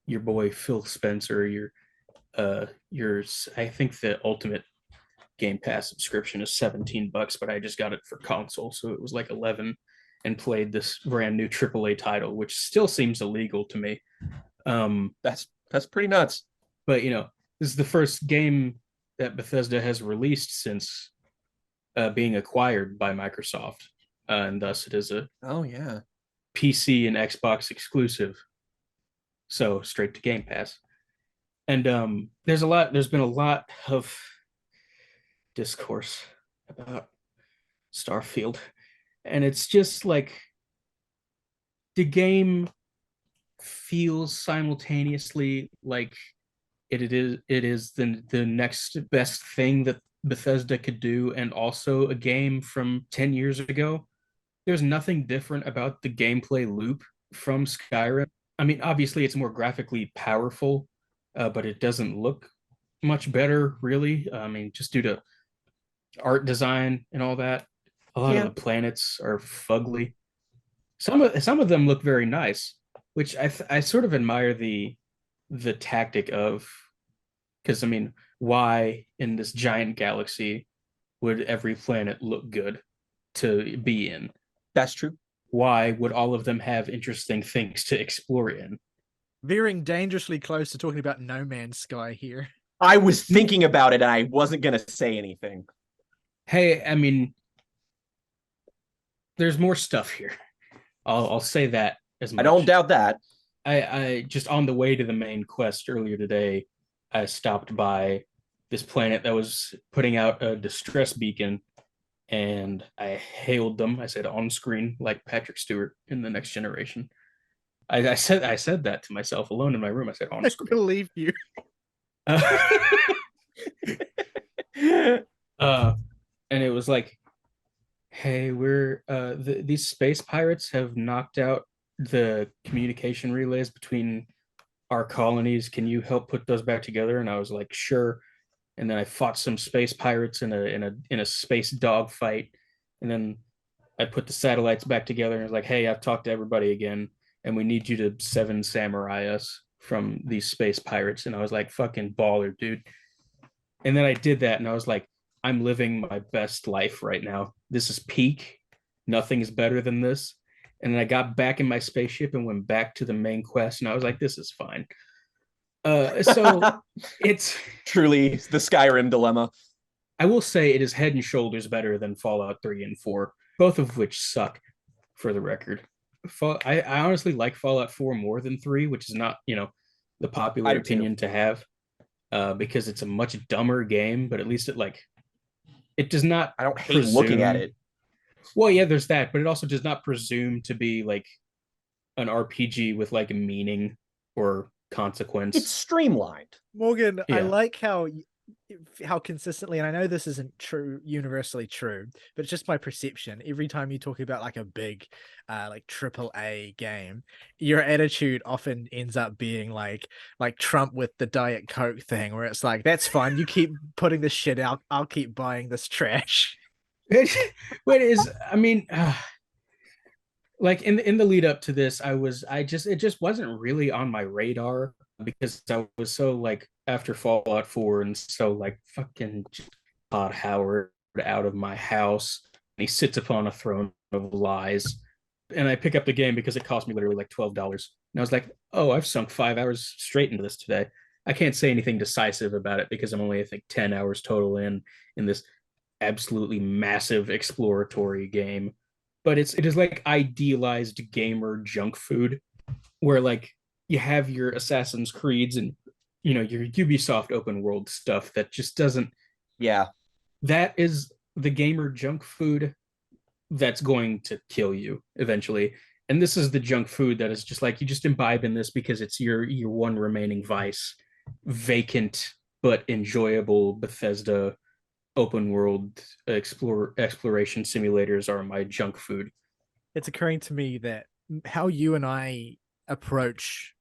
your boy Phil Spencer yours. I think the ultimate Game Pass subscription is $17, but I just got it for console, so it was like 11, and played this brand new AAA title, which still seems illegal to me. That's pretty nuts. But this is the first game that Bethesda has released since being acquired by Microsoft, and thus it is a PC and Xbox exclusive. So straight to Game Pass. And there's been a lot of discourse about Starfield, and it's just like the game feels simultaneously like it is the next best thing that Bethesda could do, and also a game from 10 years ago. There's nothing different about the gameplay loop from Skyrim. I mean, obviously it's more graphically powerful, but it doesn't look much better, really. I mean, just due to art design and all that. A lot of the planets are fugly. Some of them look very nice, which I sort of admire the tactic of, because I mean, why in this giant galaxy would every planet look good to be in? That's true. Why would all of them have interesting things to explore in? Veering dangerously close to talking about No Man's Sky here. I was thinking about it and I wasn't going to say anything. Hey, I mean, there's more stuff here. I'll say that as much. I don't doubt that. I just on the way to the main quest earlier today, I stopped by this planet that was putting out a distress beacon, and I hailed them. I said on screen, like Patrick Stewart in The Next Generation. I said that to myself alone in my room. I said on screen. I believe you. And it was like, hey, these space pirates have knocked out the communication relays between our colonies. Can you help put those back together? And I was like, sure. And then I fought some space pirates in a space dogfight, and then I put the satellites back together, and I was like, hey, I've talked to everybody again, and we need you to seven samurai us from these space pirates. And I was like, fucking baller, dude. And then I did that, and I was like, I'm living my best life right now. This is peak. Nothing is better than this. And then I got back in my spaceship and went back to the main quest, and I was like, this is fine. So it's truly the Skyrim dilemma. I will say it is head and shoulders better than Fallout 3 and 4, both of which suck, for the record. I honestly like Fallout 4 more than 3, which is not, the I popular do too. opinion to have, because it's a much dumber game, but at least it does not I don't hate looking at presume. it. Well, yeah, there's that, but it also does not presume to be like an RPG with like a meaning or It's consequence. streamlined. Morgan, I Yeah. like how consistently, and I know this isn't true, universally true, but it's just my perception. Every time you talk about like a big, like AAA game, your attitude often ends up being like Trump with the Diet Coke thing, where it's like, that's fine, you keep putting this shit out, I'll keep buying this trash. What is, I mean, like in the lead up to this, it just wasn't really on my radar because I was so like after Fallout 4 and so like fucking Todd Howard out of my house. And he sits upon a throne of lies. And I pick up the game because it cost me literally like $12. And I was like, oh, I've sunk 5 hours straight into this today. I can't say anything decisive about it because I'm only, I think, 10 hours total in this absolutely massive exploratory game. But it is like idealized gamer junk food where like you have your Assassin's Creeds and your Ubisoft open world stuff that just doesn't. Yeah. That is the gamer junk food that's going to kill you eventually. And this is the junk food that is just like you just imbibe in this because it's your one remaining vice. Vacant but enjoyable Bethesda open world exploration simulators are my junk food. It's occurring to me that how you and I approach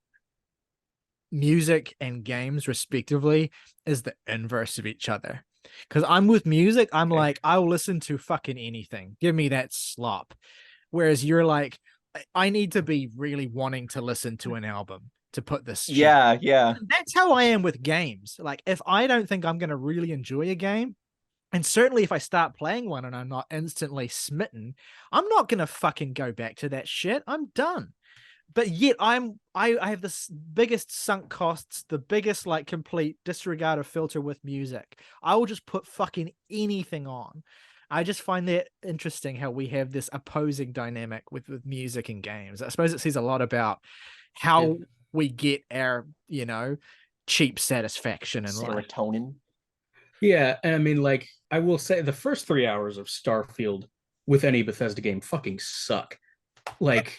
music and games respectively is the inverse of each other. Because I'm with music, I'm like, I'll listen to fucking anything. Give me that slop. Whereas you're like, I need to be really wanting to listen to an album to put this shit. Yeah. That's how I am with games. Like, if I don't think I'm going to really enjoy a game, and certainly if I start playing one and I'm not instantly smitten, I'm not going to fucking go back to that shit. I'm done. But yet I have this biggest sunk costs, the biggest like complete disregard of filter with music. I will just put fucking anything on. I just find that interesting how we have this opposing dynamic with music and games. I suppose it says a lot about how we get our, cheap satisfaction in life. Serotonin. Yeah, and I mean, like, I will say the first 3 hours of Starfield with any Bethesda game fucking suck. Like,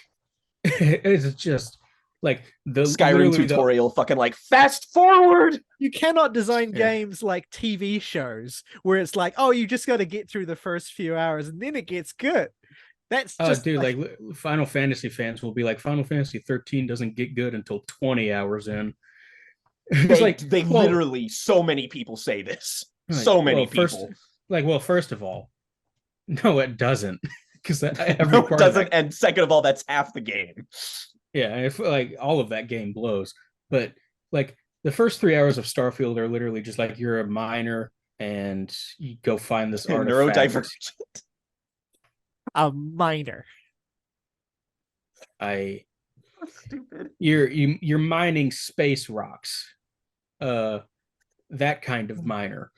it's just like the Skyrim tutorial, fucking like fast forward. You cannot design games like TV shows where it's like, oh, you just got to get through the first few hours and then it gets good. That's just dude, like Final Fantasy fans will be like, Final Fantasy 13 doesn't get good until 20 hours in. They literally, so many people say this. Like, so many people. First of all, no, it doesn't. Because no, it doesn't, and second of all, that's half the game. Yeah, if like all of that game blows, but like the first 3 hours of Starfield are literally just like you're a miner and you go find this artifact. Neurodivergent. A miner. Stupid. You're mining space rocks, that kind of miner,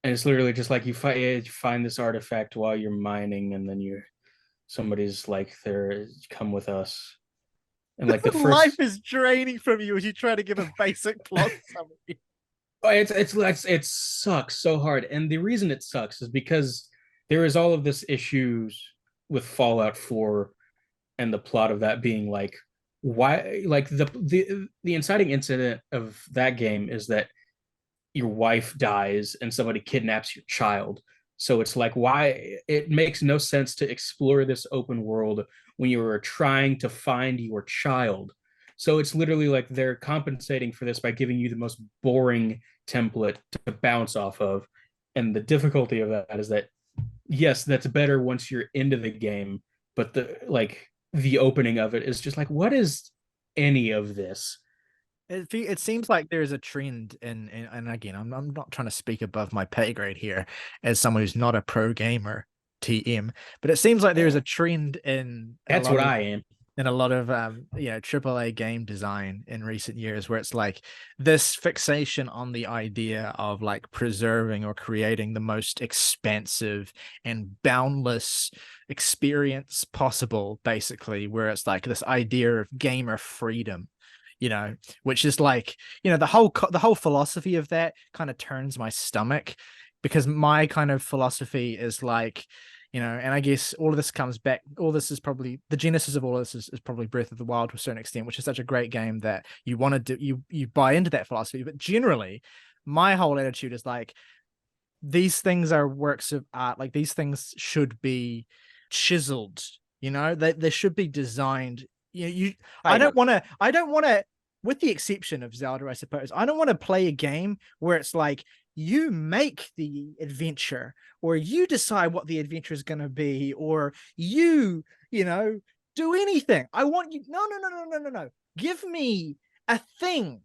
and it's literally just like you find this artifact while you're mining, and then somebody's like, "There, come with us." And like the first life is draining from you as you try to give a basic plot summary. It sucks so hard, and the reason it sucks is because there is all of this issues with Fallout 4 and the plot of that being like, why, like the inciting incident of that game is that your wife dies and somebody kidnaps your child. So it's like, why it makes no sense to explore this open world when you were trying to find your child. So it's literally like they're compensating for this by giving you the most boring template to bounce off of. And the difficulty of that is that, yes, that's better once you're into the game, but the opening of it is just like, what is any of this? It seems like there's a trend and again, I'm not trying to speak above my pay grade here as someone who's not a pro gamer, TM, but it seems like there's a trend in That's what I am. and a lot of AAA game design in recent years, where it's like this fixation on the idea of like preserving or creating the most expansive and boundless experience possible, basically, where it's like this idea of gamer freedom, which is like, the whole philosophy of that kind of turns my stomach, because my kind of philosophy is like, and I guess all of this comes back. All this is probably the genesis of all of this is probably Breath of the Wild to a certain extent, which is such a great game that you want to do. You buy into that philosophy, but generally, my whole attitude is like, these things are works of art. Like, these things should be chiseled. They should be designed. I don't want to. With the exception of Zelda, I suppose, I don't want to play a game where it's like, you make the adventure, or you decide what the adventure is going to be, or you do anything. I want you. No. Give me a thing.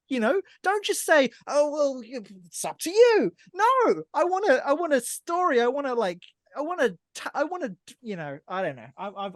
Don't just say, oh, well, it's up to you. No, I want a story. I want to, I don't know. I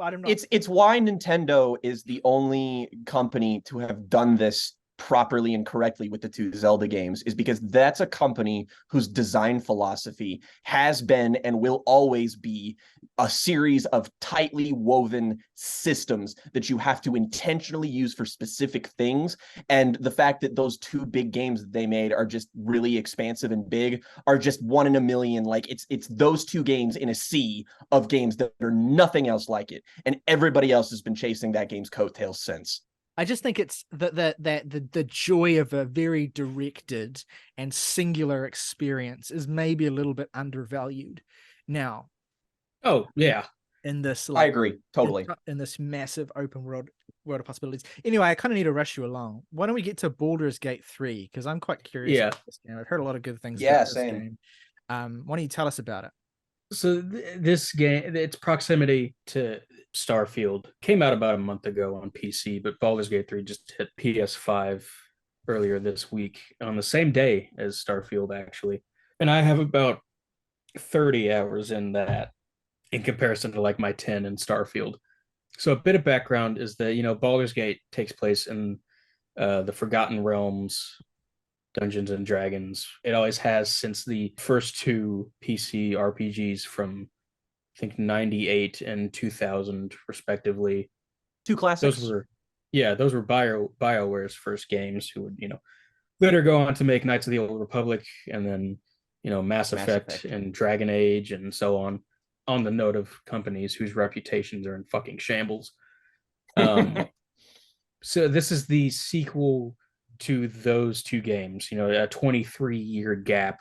don't know. It's why Nintendo is the only company to have done this properly and correctly with the two Zelda games, is because that's a company whose design philosophy has been and will always be a series of tightly woven systems that you have to intentionally use for specific things. And the fact that those two big games that they made are just really expansive and big are just one in a million. Like, it's those two games in a sea of games that are nothing else like it, and everybody else has been chasing that game's coattails since. I just think it's the joy of a very directed and singular experience is maybe a little bit undervalued now. Oh yeah, in this, I agree totally. in this massive open world of possibilities. Anyway, I kind of need to rush you along. Why don't we get to Baldur's Gate 3? Because I'm quite curious about this game. I've heard a lot of good things about this game. Why don't you tell us about it? So this game, its proximity to Starfield came out about a month ago on PC, but Baldur's Gate 3 just hit PS5 earlier this week on the same day as Starfield, actually. And I have about 30 hours in that in comparison to like my 10 in Starfield. So a bit of background is that, Baldur's Gate takes place in the Forgotten Realms, Dungeons and Dragons. It always has since the first two PC RPGs from, I think, 98 and 2000 respectively. Two classics. Those were BioWare's first games, who would, later go on to make Knights of the Old Republic, and then, Mass Effect and Dragon Age and so on the note of companies whose reputations are in fucking shambles. So this is the sequel to those two games, a 23-year gap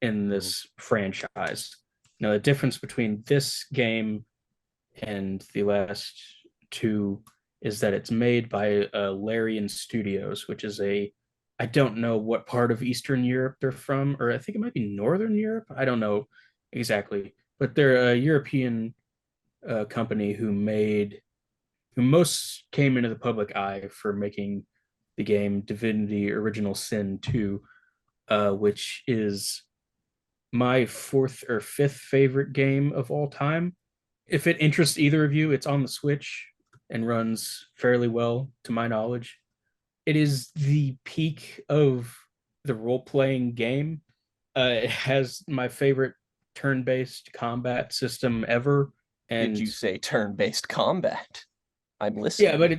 in this franchise. Now, the difference between this game and the last two is that it's made by Larian Studios, which is I don't know what part of Eastern Europe they're from, or I think it might be Northern Europe. I don't know exactly, but they're a European company who most came into the public eye for making the game Divinity Original Sin 2, which is my fourth or fifth favorite game of all time. If it interests either of you, it's on the Switch and runs fairly well, to my knowledge. It is the peak of the role-playing game. It has my favorite turn-based combat system ever. And did you say turn-based combat? I'm listening. Yeah, but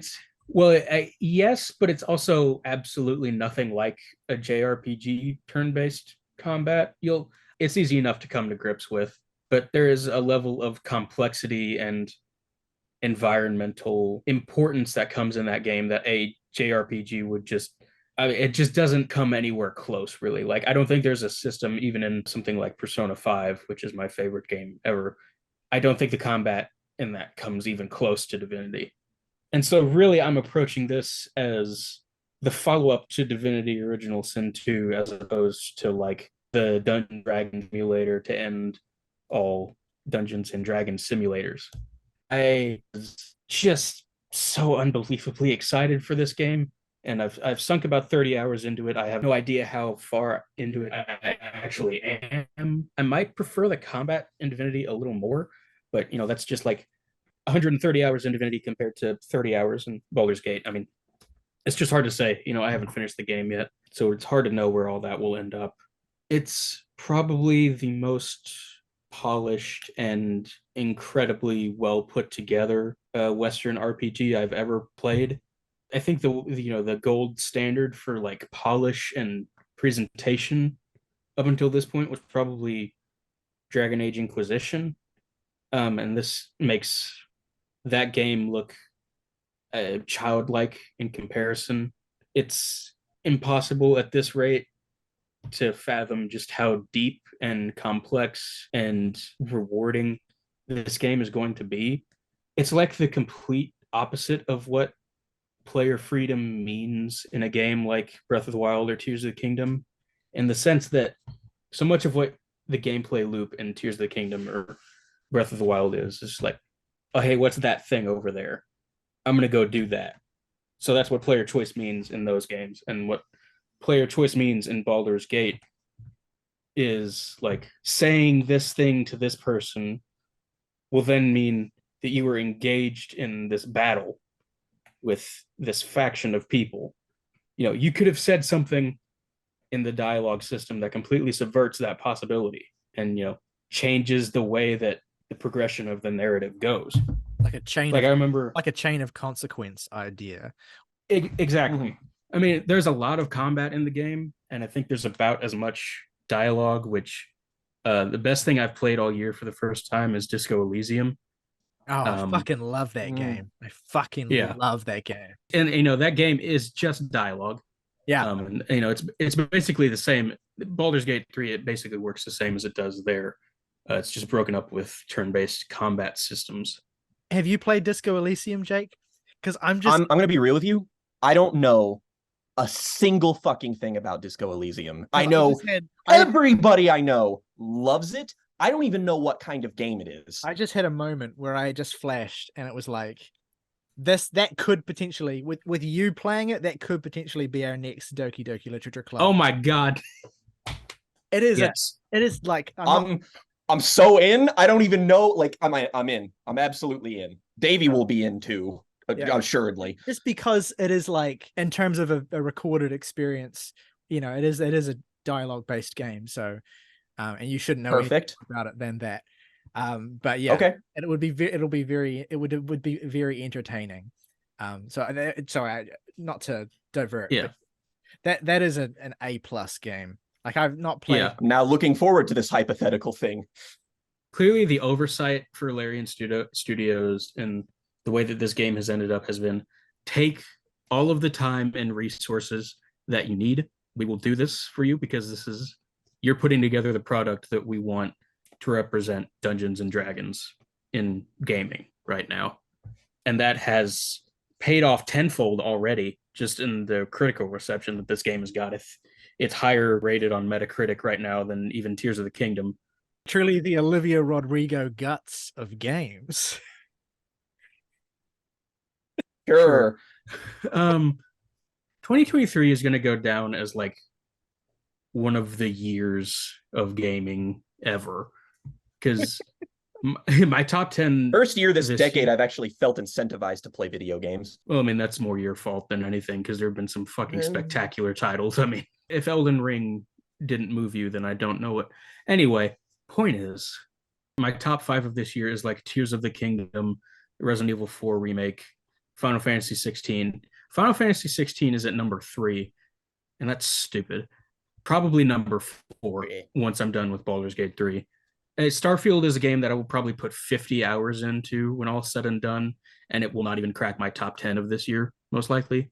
yes, but it's also absolutely nothing like a JRPG turn-based combat. It's easy enough to come to grips with, but there is a level of complexity and environmental importance that comes in that game that a JRPG would it just doesn't come anywhere close, really. Like, I don't think there's a system, even in something like Persona 5, which is my favorite game ever. I don't think the combat in that comes even close to Divinity. And so really I'm approaching this as the follow-up to Divinity Original Sin 2, as opposed to like the Dungeon Dragon simulator to end all Dungeons and Dragons simulators. I was just so unbelievably excited for this game, and I've sunk about 30 hours into it. I have no idea how far into it I actually am. I might prefer the combat in Divinity a little more, but that's just like 130 hours in Divinity compared to 30 hours in Baldur's Gate. I mean, it's just hard to say. I haven't finished the game yet, so it's hard to know where all that will end up. It's probably the most polished and incredibly well put together Western RPG I've ever played. I think the gold standard for like polish and presentation up until this point was probably Dragon Age Inquisition, and this makes that game look childlike in comparison. It's impossible at this rate to fathom just how deep and complex and rewarding this game is going to be. It's like the complete opposite of what player freedom means in a game like Breath of the Wild or Tears of the Kingdom, in the sense that so much of what the gameplay loop in Tears of the Kingdom or Breath of the Wild is like, oh, hey, what's that thing over there? I'm going to go do that. So that's what player choice means in those games. And what player choice means in Baldur's Gate is like saying this thing to this person will then mean that you were engaged in this battle with this faction of people. You could have said something in the dialogue system that completely subverts that possibility and, changes the way that the progression of the narrative goes. Like a chain. Like I remember, like a chain of consequence idea. Exactly. I mean, there's a lot of combat in the game, and I think there's about as much dialogue, which the best thing I've played all year for the first time is Disco Elysium. Oh, I fucking love that game. I fucking love that game. And that game is just dialogue. Yeah. And it's basically the same. Baldur's Gate 3, it basically works the same as it does there. It's just broken up with turn-based combat systems. Have you played Disco Elysium, Jake? Because I'm going to be real with you. I don't know a single fucking thing about Disco Elysium. I know everybody I know loves it. I don't even know what kind of game it is. I just had a moment where I just flashed and it was like, that could potentially, with you playing it, that could potentially be our next Doki Doki Literature Club. Oh my God. It is. Yes. It is like, I'm so in. I don't even know. Like, I'm in. I'm absolutely in. Davey will be in too, assuredly. Just because it is like, in terms of a recorded experience, it is a dialogue based game. So, and you shouldn't know anything about it than that. But yeah, okay. And it would be very entertaining. So not to divert. Yeah. That is an A+ game. Like, I've not played. Yeah. Now looking forward to this hypothetical thing. Clearly, the oversight for Larian Studios and the way that this game has ended up has been, take all of the time and resources that you need. We will do this for you because you're putting together the product that we want to represent Dungeons and Dragons in gaming right now. And that has paid off tenfold already, just in the critical reception that this game has got. It's higher rated on Metacritic right now than even Tears of the Kingdom. Truly the Olivia Rodrigo guts of games. Sure. 2023 is going to go down as like one of the years of gaming ever, because my top 10 first year this decade I've actually felt incentivized to play video games. Well, I mean, that's more your fault than anything, because there have been some fucking spectacular titles. I mean, if Elden Ring didn't move you, then I don't know what. Anyway, point is, my top 5 of this year is like Tears of the Kingdom, Resident Evil 4 remake, Final Fantasy 16. Final Fantasy 16 is at number 3, and that's stupid. Probably number 4 once I'm done with Baldur's Gate 3. Starfield is a game that I will probably put 50 hours into when all said and done, and it will not even crack my top 10 of this year, most likely.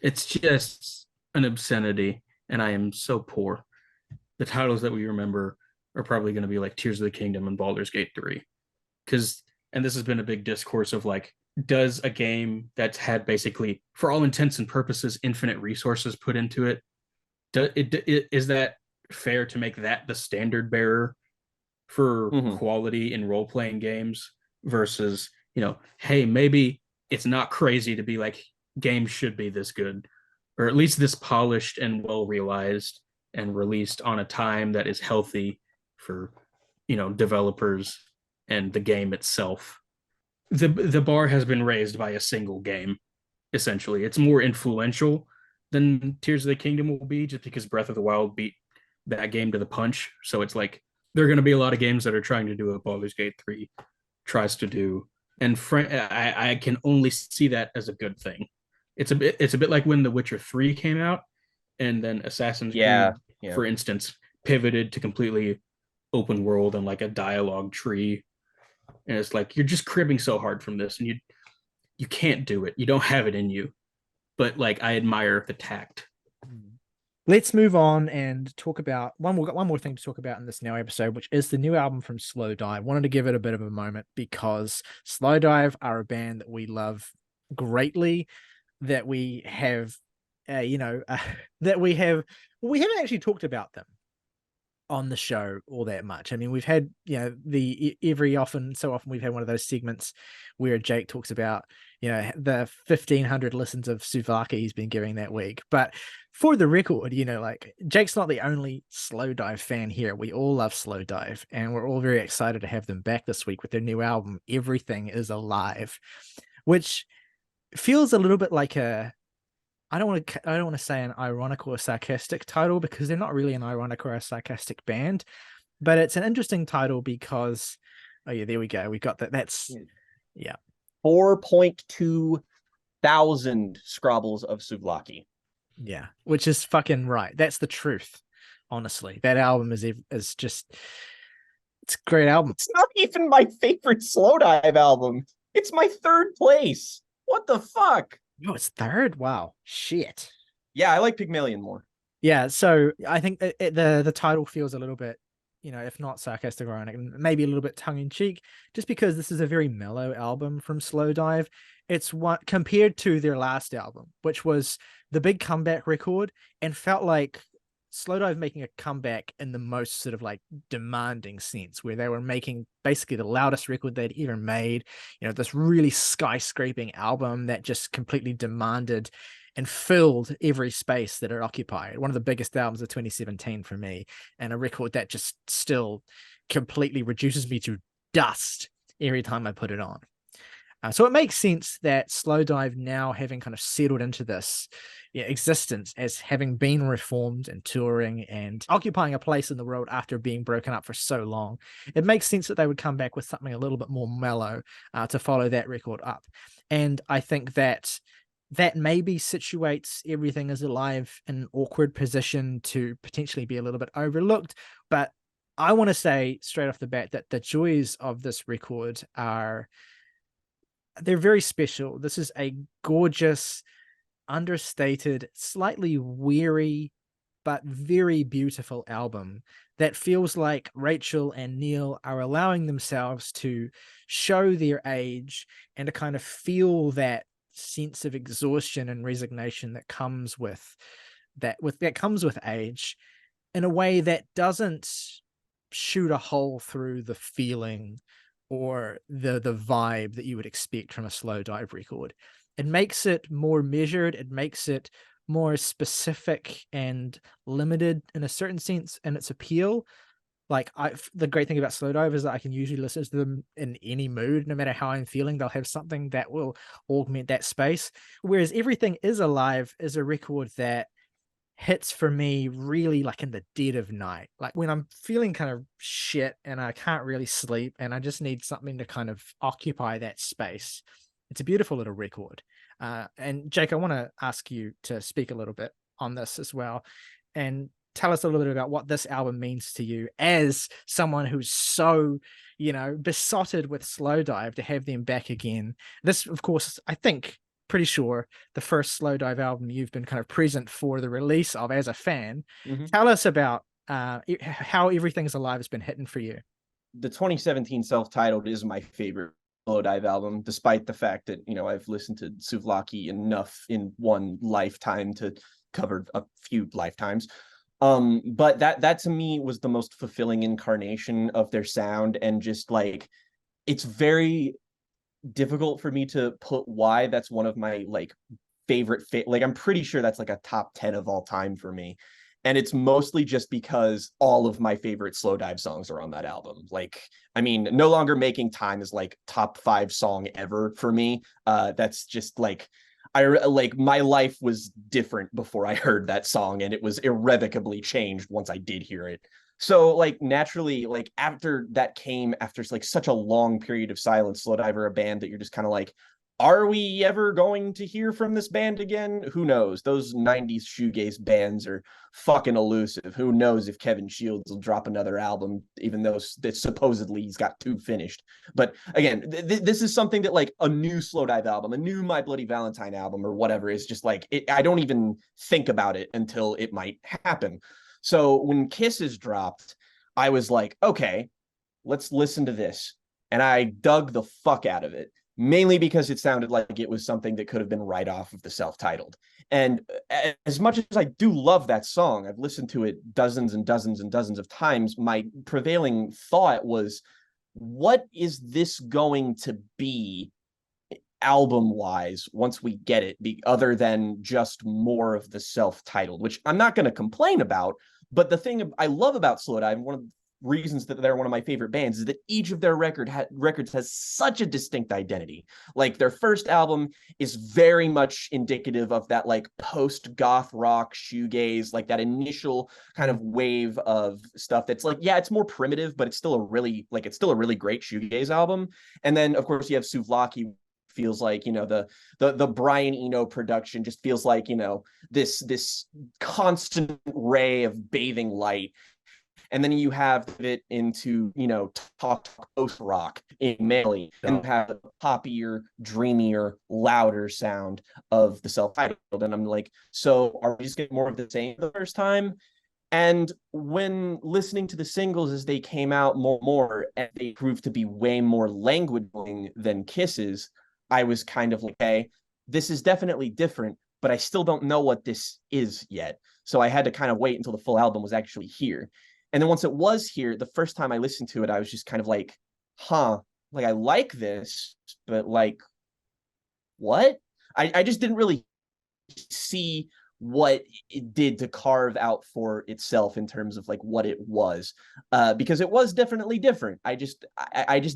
It's just an obscenity, and I am so poor. The titles that we remember are probably going to be like Tears of the Kingdom and Baldur's Gate 3. And this has been a big discourse of like, does a game that's had basically, for all intents and purposes, infinite resources put into it, is that fair to make that the standard bearer for quality in role-playing games versus, hey, maybe it's not crazy to be like, games should be this good, or at least this polished and well realized and released on a time that is healthy for, developers and the game itself. the bar has been raised by a single game. Essentially, it's more influential than Tears of the Kingdom will be, just because Breath of the Wild beat that game to the punch. So it's like there are going to be a lot of games that are trying to do what Baldur's Gate 3 tries to do, and I can only see that as a good thing. It's a bit like when The Witcher 3 came out, and then Assassin's Yeah, Creed, yeah. for instance, pivoted to completely open world and like a dialogue tree. And it's like you're just cribbing so hard from this, and you can't do it. You don't have it in you. But like I admire the tact. Let's move on and talk about one more thing to talk about in this now episode, which is the new album from Slowdive. Wanted to give it a bit of a moment because Slowdive are a band that we love greatly, that we have, that we haven't actually talked about them on the show all that much. I mean, we've had, every so often we've had one of those segments where Jake talks about, the 1,500 listens of Souvlaki he's been giving that week. But for the record, like Jake's not the only Slowdive fan here. We all love Slowdive, and we're all very excited to have them back this week with their new album, Everything Is Alive, which feels a little bit like I don't want to say an ironic or sarcastic title, because they're not really an ironic or a sarcastic band, but it's an interesting title because, oh yeah, there we go. We got that. That's, yeah. 4.2 thousand scrobbles of Souvlaki. Yeah, which is fucking right. That's the truth. Honestly, that album is just, it's a great album. It's not even my favorite Slowdive album. It's my third place. What the fuck? No, it's third. Wow, shit. Yeah, I like Pygmalion more. Yeah, so I think the title feels a little bit, if not sarcastic or ironic, maybe a little bit tongue in cheek, just because this is a very mellow album from Slowdive. It's what compared to their last album, which was the big comeback record, and felt like Slowdive making a comeback in the most sort of like demanding sense, where they were making basically the loudest record they'd ever made, this really skyscraping album that just completely demanded and filled every space that it occupied. One of the biggest albums of 2017 for me, and a record that just still completely reduces me to dust every time I put it on. So it makes sense that Slowdive, now having kind of settled into this existence as having been reformed and touring and occupying a place in the world after being broken up for so long, it makes sense that they would come back with something a little bit more mellow to follow that record up. And I think that maybe situates Everything Is Alive in an awkward position to potentially be a little bit overlooked. But I want to say straight off the bat that the joys of this record they're very special. This is a gorgeous, understated, slightly weary, but very beautiful album that feels like Rachel and Neil are allowing themselves to show their age and to kind of feel that sense of exhaustion and resignation that comes with age, in a way that doesn't shoot a hole through the feeling or the vibe that you would expect from a Slowdive record. It makes it more measured. It makes it more specific and limited in a certain sense in its appeal. Like the great thing about Slowdive is that I can usually listen to them in any mood, no matter how I'm feeling. They'll have something that will augment that space. Whereas Everything Is Alive is a record that hits for me really like in the dead of night, like when I'm feeling kind of shit and I can't really sleep and I just need something to kind of occupy that space. It's a beautiful little record. And Jake, I want to ask you to speak a little bit on this as well and tell us a little bit about what this album means to you as someone who's so, besotted with Slowdive to have them back again. This, of course, I think, pretty sure the first Slowdive album you've been kind of present for the release of as a fan. Mm-hmm. Tell us about how Everything's Alive has been hitting for you. The 2017 self-titled is my favorite Slowdive album, despite the fact that, I've listened to Souvlaki enough in one lifetime to cover a few lifetimes. But that to me was the most fulfilling incarnation of their sound, and just like, it's very difficult for me to put why that's one of my like favorite like I'm pretty sure that's like a top 10 of all time for me. And it's mostly just because all of my favorite Slowdive songs are on that album. Like, I mean, No Longer Making Time is like top 5 song ever for me. That's just like, like my life was different before I heard that song, and it was irrevocably changed once I did hear it. So like naturally, like after that came after like such a long period of silence, Slowdive are a band that you're just kind of like, are we ever going to hear from this band again? Who knows? Those 90s shoegaze bands are fucking elusive. Who knows if Kevin Shields will drop another album, even though that supposedly he's got 2 finished. But again, this is something that like a new Slowdive album, a new My Bloody Valentine album or whatever is just like, I don't even think about it until it might happen. So when Kisses dropped, I was like, okay, let's listen to this. And I dug the fuck out of it, mainly because it sounded like it was something that could have been right off of the self-titled. And as much as I do love that song, I've listened to it dozens and dozens and dozens of times, my prevailing thought was, what is this going to be album-wise once we get it, other than just more of the self-titled, which I'm not going to complain about. But the thing I love about Slowdive, one of the reasons that they're one of my favorite bands, is that each of their records has such a distinct identity. Like their first album is very much indicative of that like post-goth rock shoegaze, like that initial kind of wave of stuff that's like, yeah, it's more primitive, but it's still a really great shoegaze album. And then of course you have Souvlaki, feels like, you know, the Brian Eno production just feels like, you know, this constant ray of bathing light. And then you have it into, you know, talk post rock in Melee, and you have the poppier, dreamier, louder sound of the self-titled. And I'm like, so are we just getting more of the same the first time? And when listening to the singles as they came out more, and they proved to be way more languaging than Kisses, I was kind of like, okay, this is definitely different, but I still don't know what this is yet. So I had to kind of wait until the full album was actually here. And then once it was here, the first time I listened to it, I was just kind of like, huh, like I like this, but like, what? I just didn't really see what it did to carve out for itself in terms of like what it was, because it was definitely different. I just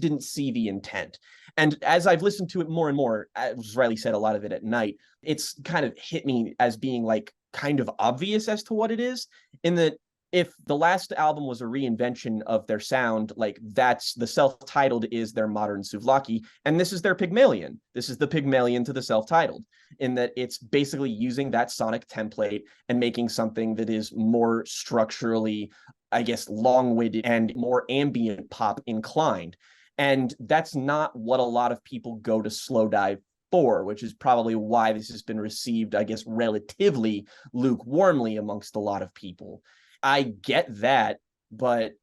didn't see the intent. And as I've listened to it more and more, as Riley said, a lot of it at night, it's kind of hit me as being like kind of obvious as to what it is, in that if the last album was a reinvention of their sound, like that's the self-titled is their modern Souvlaki, and this is their Pygmalion. This is the Pygmalion to the self-titled, in that it's basically using that sonic template and making something that is more structurally, I guess, long-winded and more ambient pop inclined. And that's not what a lot of people go to Slowdive for, which is probably why this has been received, I guess, relatively lukewarmly amongst a lot of people. I get that, but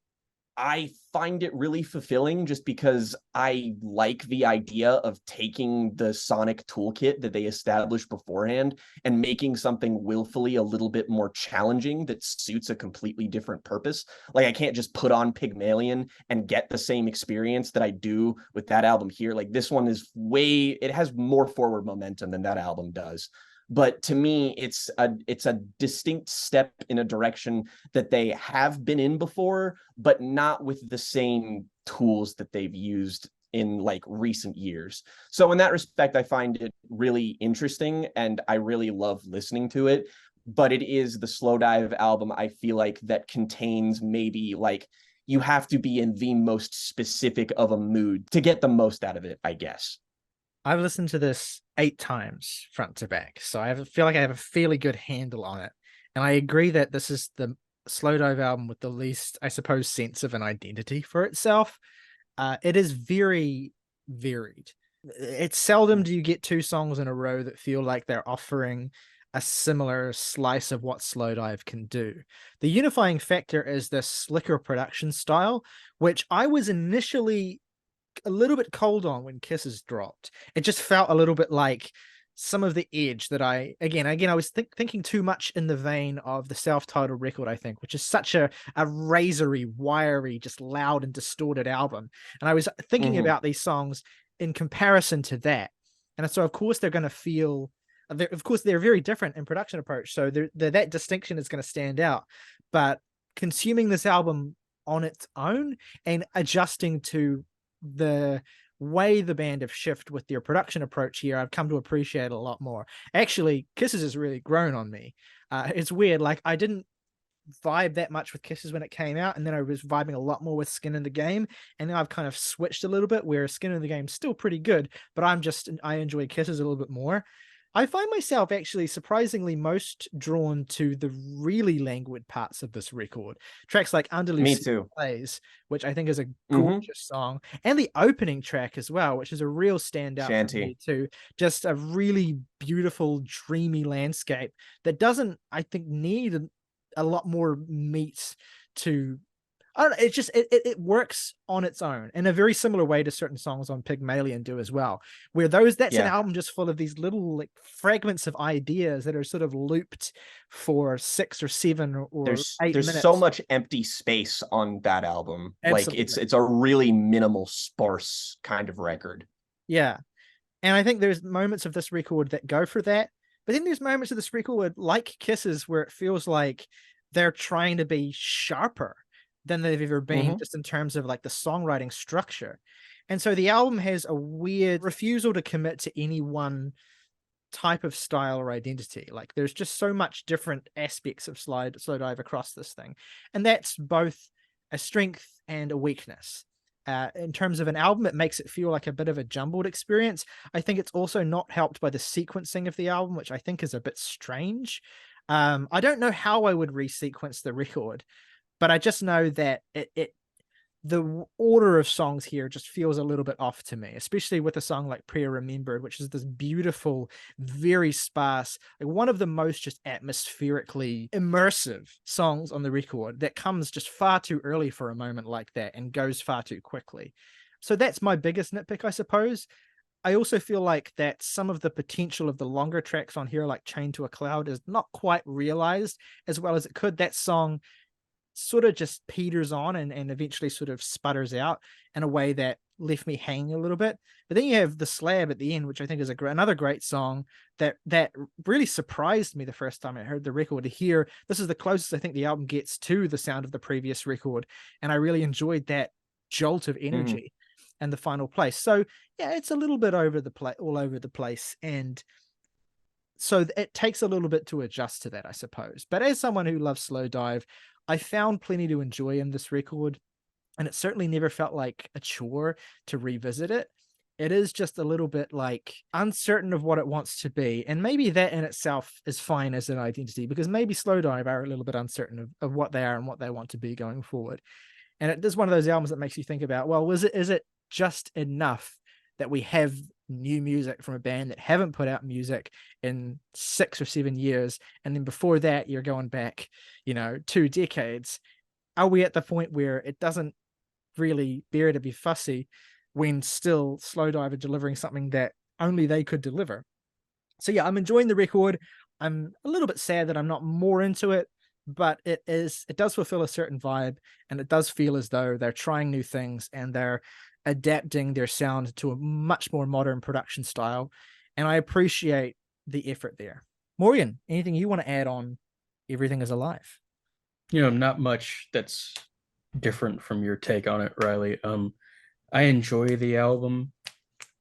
I find it really fulfilling just because I like the idea of taking the sonic toolkit that they established beforehand and making something willfully a little bit more challenging that suits a completely different purpose. Like I can't just put on Pygmalion and get the same experience that I do with that album here. Like this one is it has more forward momentum than that album does. But to me, it's a distinct step in a direction that they have been in before, but not with the same tools that they've used in like recent years. So in that respect, I find it really interesting and I really love listening to it. But it is the Slowdive album, I feel like, that contains maybe like you have to be in the most specific of a mood to get the most out of it, I guess. I've listened to this 8 times front to back, so feel like I have a fairly good handle on it. And I agree that this is the Slowdive album with the least, I suppose, sense of an identity for itself. It is very varied. It's seldom do you get 2 songs in a row that feel like they're offering a similar slice of what Slowdive can do. The unifying factor is this slicker production style, which I was initially a little bit cold on when Kisses dropped. It just felt a little bit like some of the edge that I was thinking too much in the vein of the self-titled record, I think, which is such a razory, wiry, just loud and distorted album. And I was thinking about these songs in comparison to that. And so of course they're going to feel Of course, they're very different in production approach, so that distinction is going to stand out. But consuming this album on its own and adjusting to the way the band have shifted with their production approach here, I've come to appreciate it a lot more. Actually, Kisses has really grown on me. It's weird. Like, I didn't vibe that much with Kisses when it came out, and then I was vibing a lot more with Skin in the Game, and now I've kind of switched a little bit where Skin in the Game's still pretty good, but I enjoy Kisses a little bit more. I find myself actually surprisingly most drawn to the really languid parts of this record. Tracks like Under Me too. Plays, which I think is a gorgeous song, and the opening track as well, which is a real standout Shanty. for me too. Just a really beautiful, dreamy landscape that doesn't, I think, need a lot more meat to. I don't know, it's just it works on its own in a very similar way to certain songs on Pygmalion do as well, where that's an album just full of these little like fragments of ideas that are sort of looped for 6 or 7 or 8 minutes. There's so much empty space on that album. Absolutely. Like it's a really minimal, sparse kind of record. Yeah. And I think there's moments of this record that go for that, but then there's moments of this record like Kisses where it feels like they're trying to be sharper than they've ever been, just in terms of like the songwriting structure. And so the album has a weird refusal to commit to any one type of style or identity. Like, there's just so much different aspects of Slowdive across this thing. And that's both a strength and a weakness. In terms of an album, it makes it feel like a bit of a jumbled experience. I think it's also not helped by the sequencing of the album, which I think is a bit strange. I don't know how I would resequence the record, but I just know that the order of songs here just feels a little bit off to me, especially with a song like Prayer Remembered, which is this beautiful, very sparse, like one of the most just atmospherically immersive songs on the record that comes just far too early for a moment like that and goes far too quickly. So that's my biggest nitpick, I suppose. I also feel like that some of the potential of the longer tracks on here, like Chained to a Cloud, is not quite realized as well as it could. That song sort of just peters on and eventually sort of sputters out in a way that left me hanging a little bit. But then you have The Slab at the end, which I think is another great song that really surprised me the first time I heard the record. To hear this is the closest I think the album gets to the sound of the previous record, and I really enjoyed that jolt of energy and the final place. So yeah, it's a little bit all over the place, and so it takes a little bit to adjust to that, I suppose. But as someone who loves Slowdive, I found plenty to enjoy in this record, and it certainly never felt like a chore to revisit it. It is just a little bit like uncertain of what it wants to be, and maybe that in itself is fine as an identity, because maybe Slowdive are a little bit uncertain of what they are and what they want to be going forward. And it is one of those albums that makes you think about, well, is it just enough that we have new music from a band that haven't put out music in 6 or 7 years, and then before that you're going back 2 decades? Are we at the point where it doesn't really bear to be fussy when still Slowdive are delivering something that only they could deliver? So yeah, I'm enjoying the record. I'm a little bit sad that I'm not more into it, but it does fulfill a certain vibe, and it does feel as though they're trying new things and they're adapting their sound to a much more modern production style, and I appreciate the effort there. Morgan, anything you want to add on Everything Is Alive? Not much that's different from your take on it, Riley. I enjoy the album.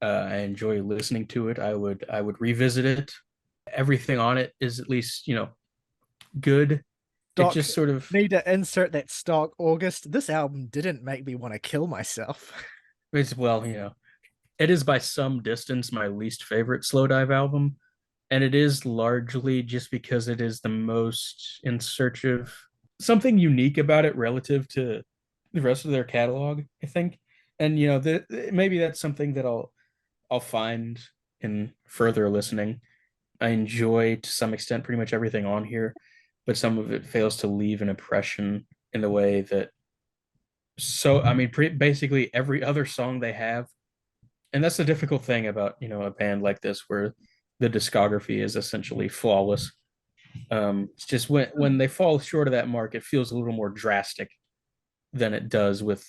I enjoy listening to it. I would revisit it. Everything on it is at least, good. Doc, it just sort of need to insert that stock August. This album didn't make me want to kill myself. It's, it is by some distance my least favorite Slowdive album, and it is largely just because it is the most in search of something unique about it relative to the rest of their catalog, I think. And maybe that's something that I'll find in further listening. I enjoy to some extent pretty much everything on here, but some of it fails to leave an impression in the way that. So, I mean, basically every other song they have, and that's the difficult thing about, a band like this where the discography is essentially flawless. It's just when they fall short of that mark, it feels a little more drastic than it does with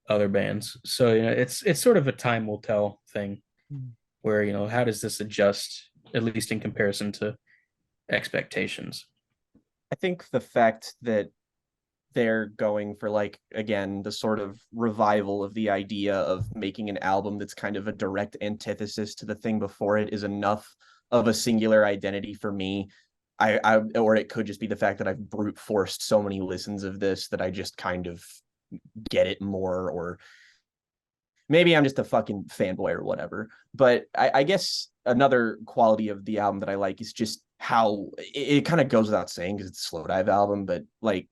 other bands. So, it's sort of a time will tell thing where, how does this adjust at least in comparison to expectations. I think the fact that they're going for, like, again, the sort of revival of the idea of making an album that's kind of a direct antithesis to the thing before it is enough of a singular identity for me. Or it could just be the fact that I've brute forced so many listens of this that I just kind of get it more, or maybe I'm just a fucking fanboy or whatever. But I guess another quality of the album that I like is just how it kind of goes without saying because it's a Slowdive album, but like,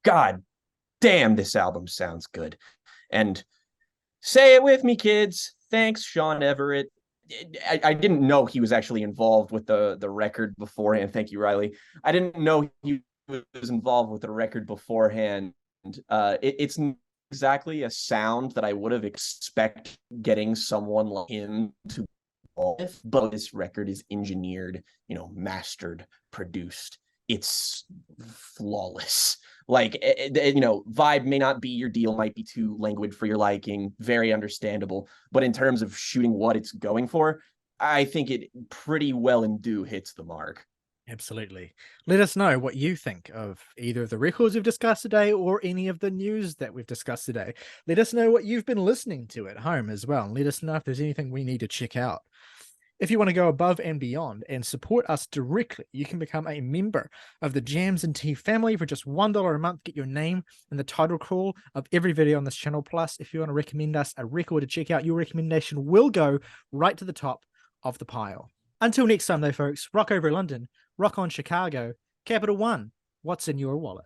God damn, this album sounds good. And say it with me, kids. Thanks, Sean Everett. I didn't know he was actually involved with the record beforehand. Thank you, Riley. I didn't know he was involved with the record beforehand. It's exactly a sound that I would have expected getting someone like him to with, but this record is engineered, mastered, produced. It's flawless. Like, vibe may not be your deal, might be too languid for your liking, very understandable. But in terms of shooting what it's going for, I think it pretty well and do hits the mark. Absolutely. Let us know what you think of either of the records we've discussed today or any of the news that we've discussed today. Let us know what you've been listening to at home as well. And let us know if there's anything we need to check out. If you want to go above and beyond and support us directly, you can become a member of the Jams and Tea family for just $1 a month. Get your name in the title crawl of every video on this channel. Plus, if you want to recommend us a record to check out, your recommendation will go right to the top of the pile. Until next time, though, folks, rock over London, rock on Chicago, Capital One, what's in your wallet?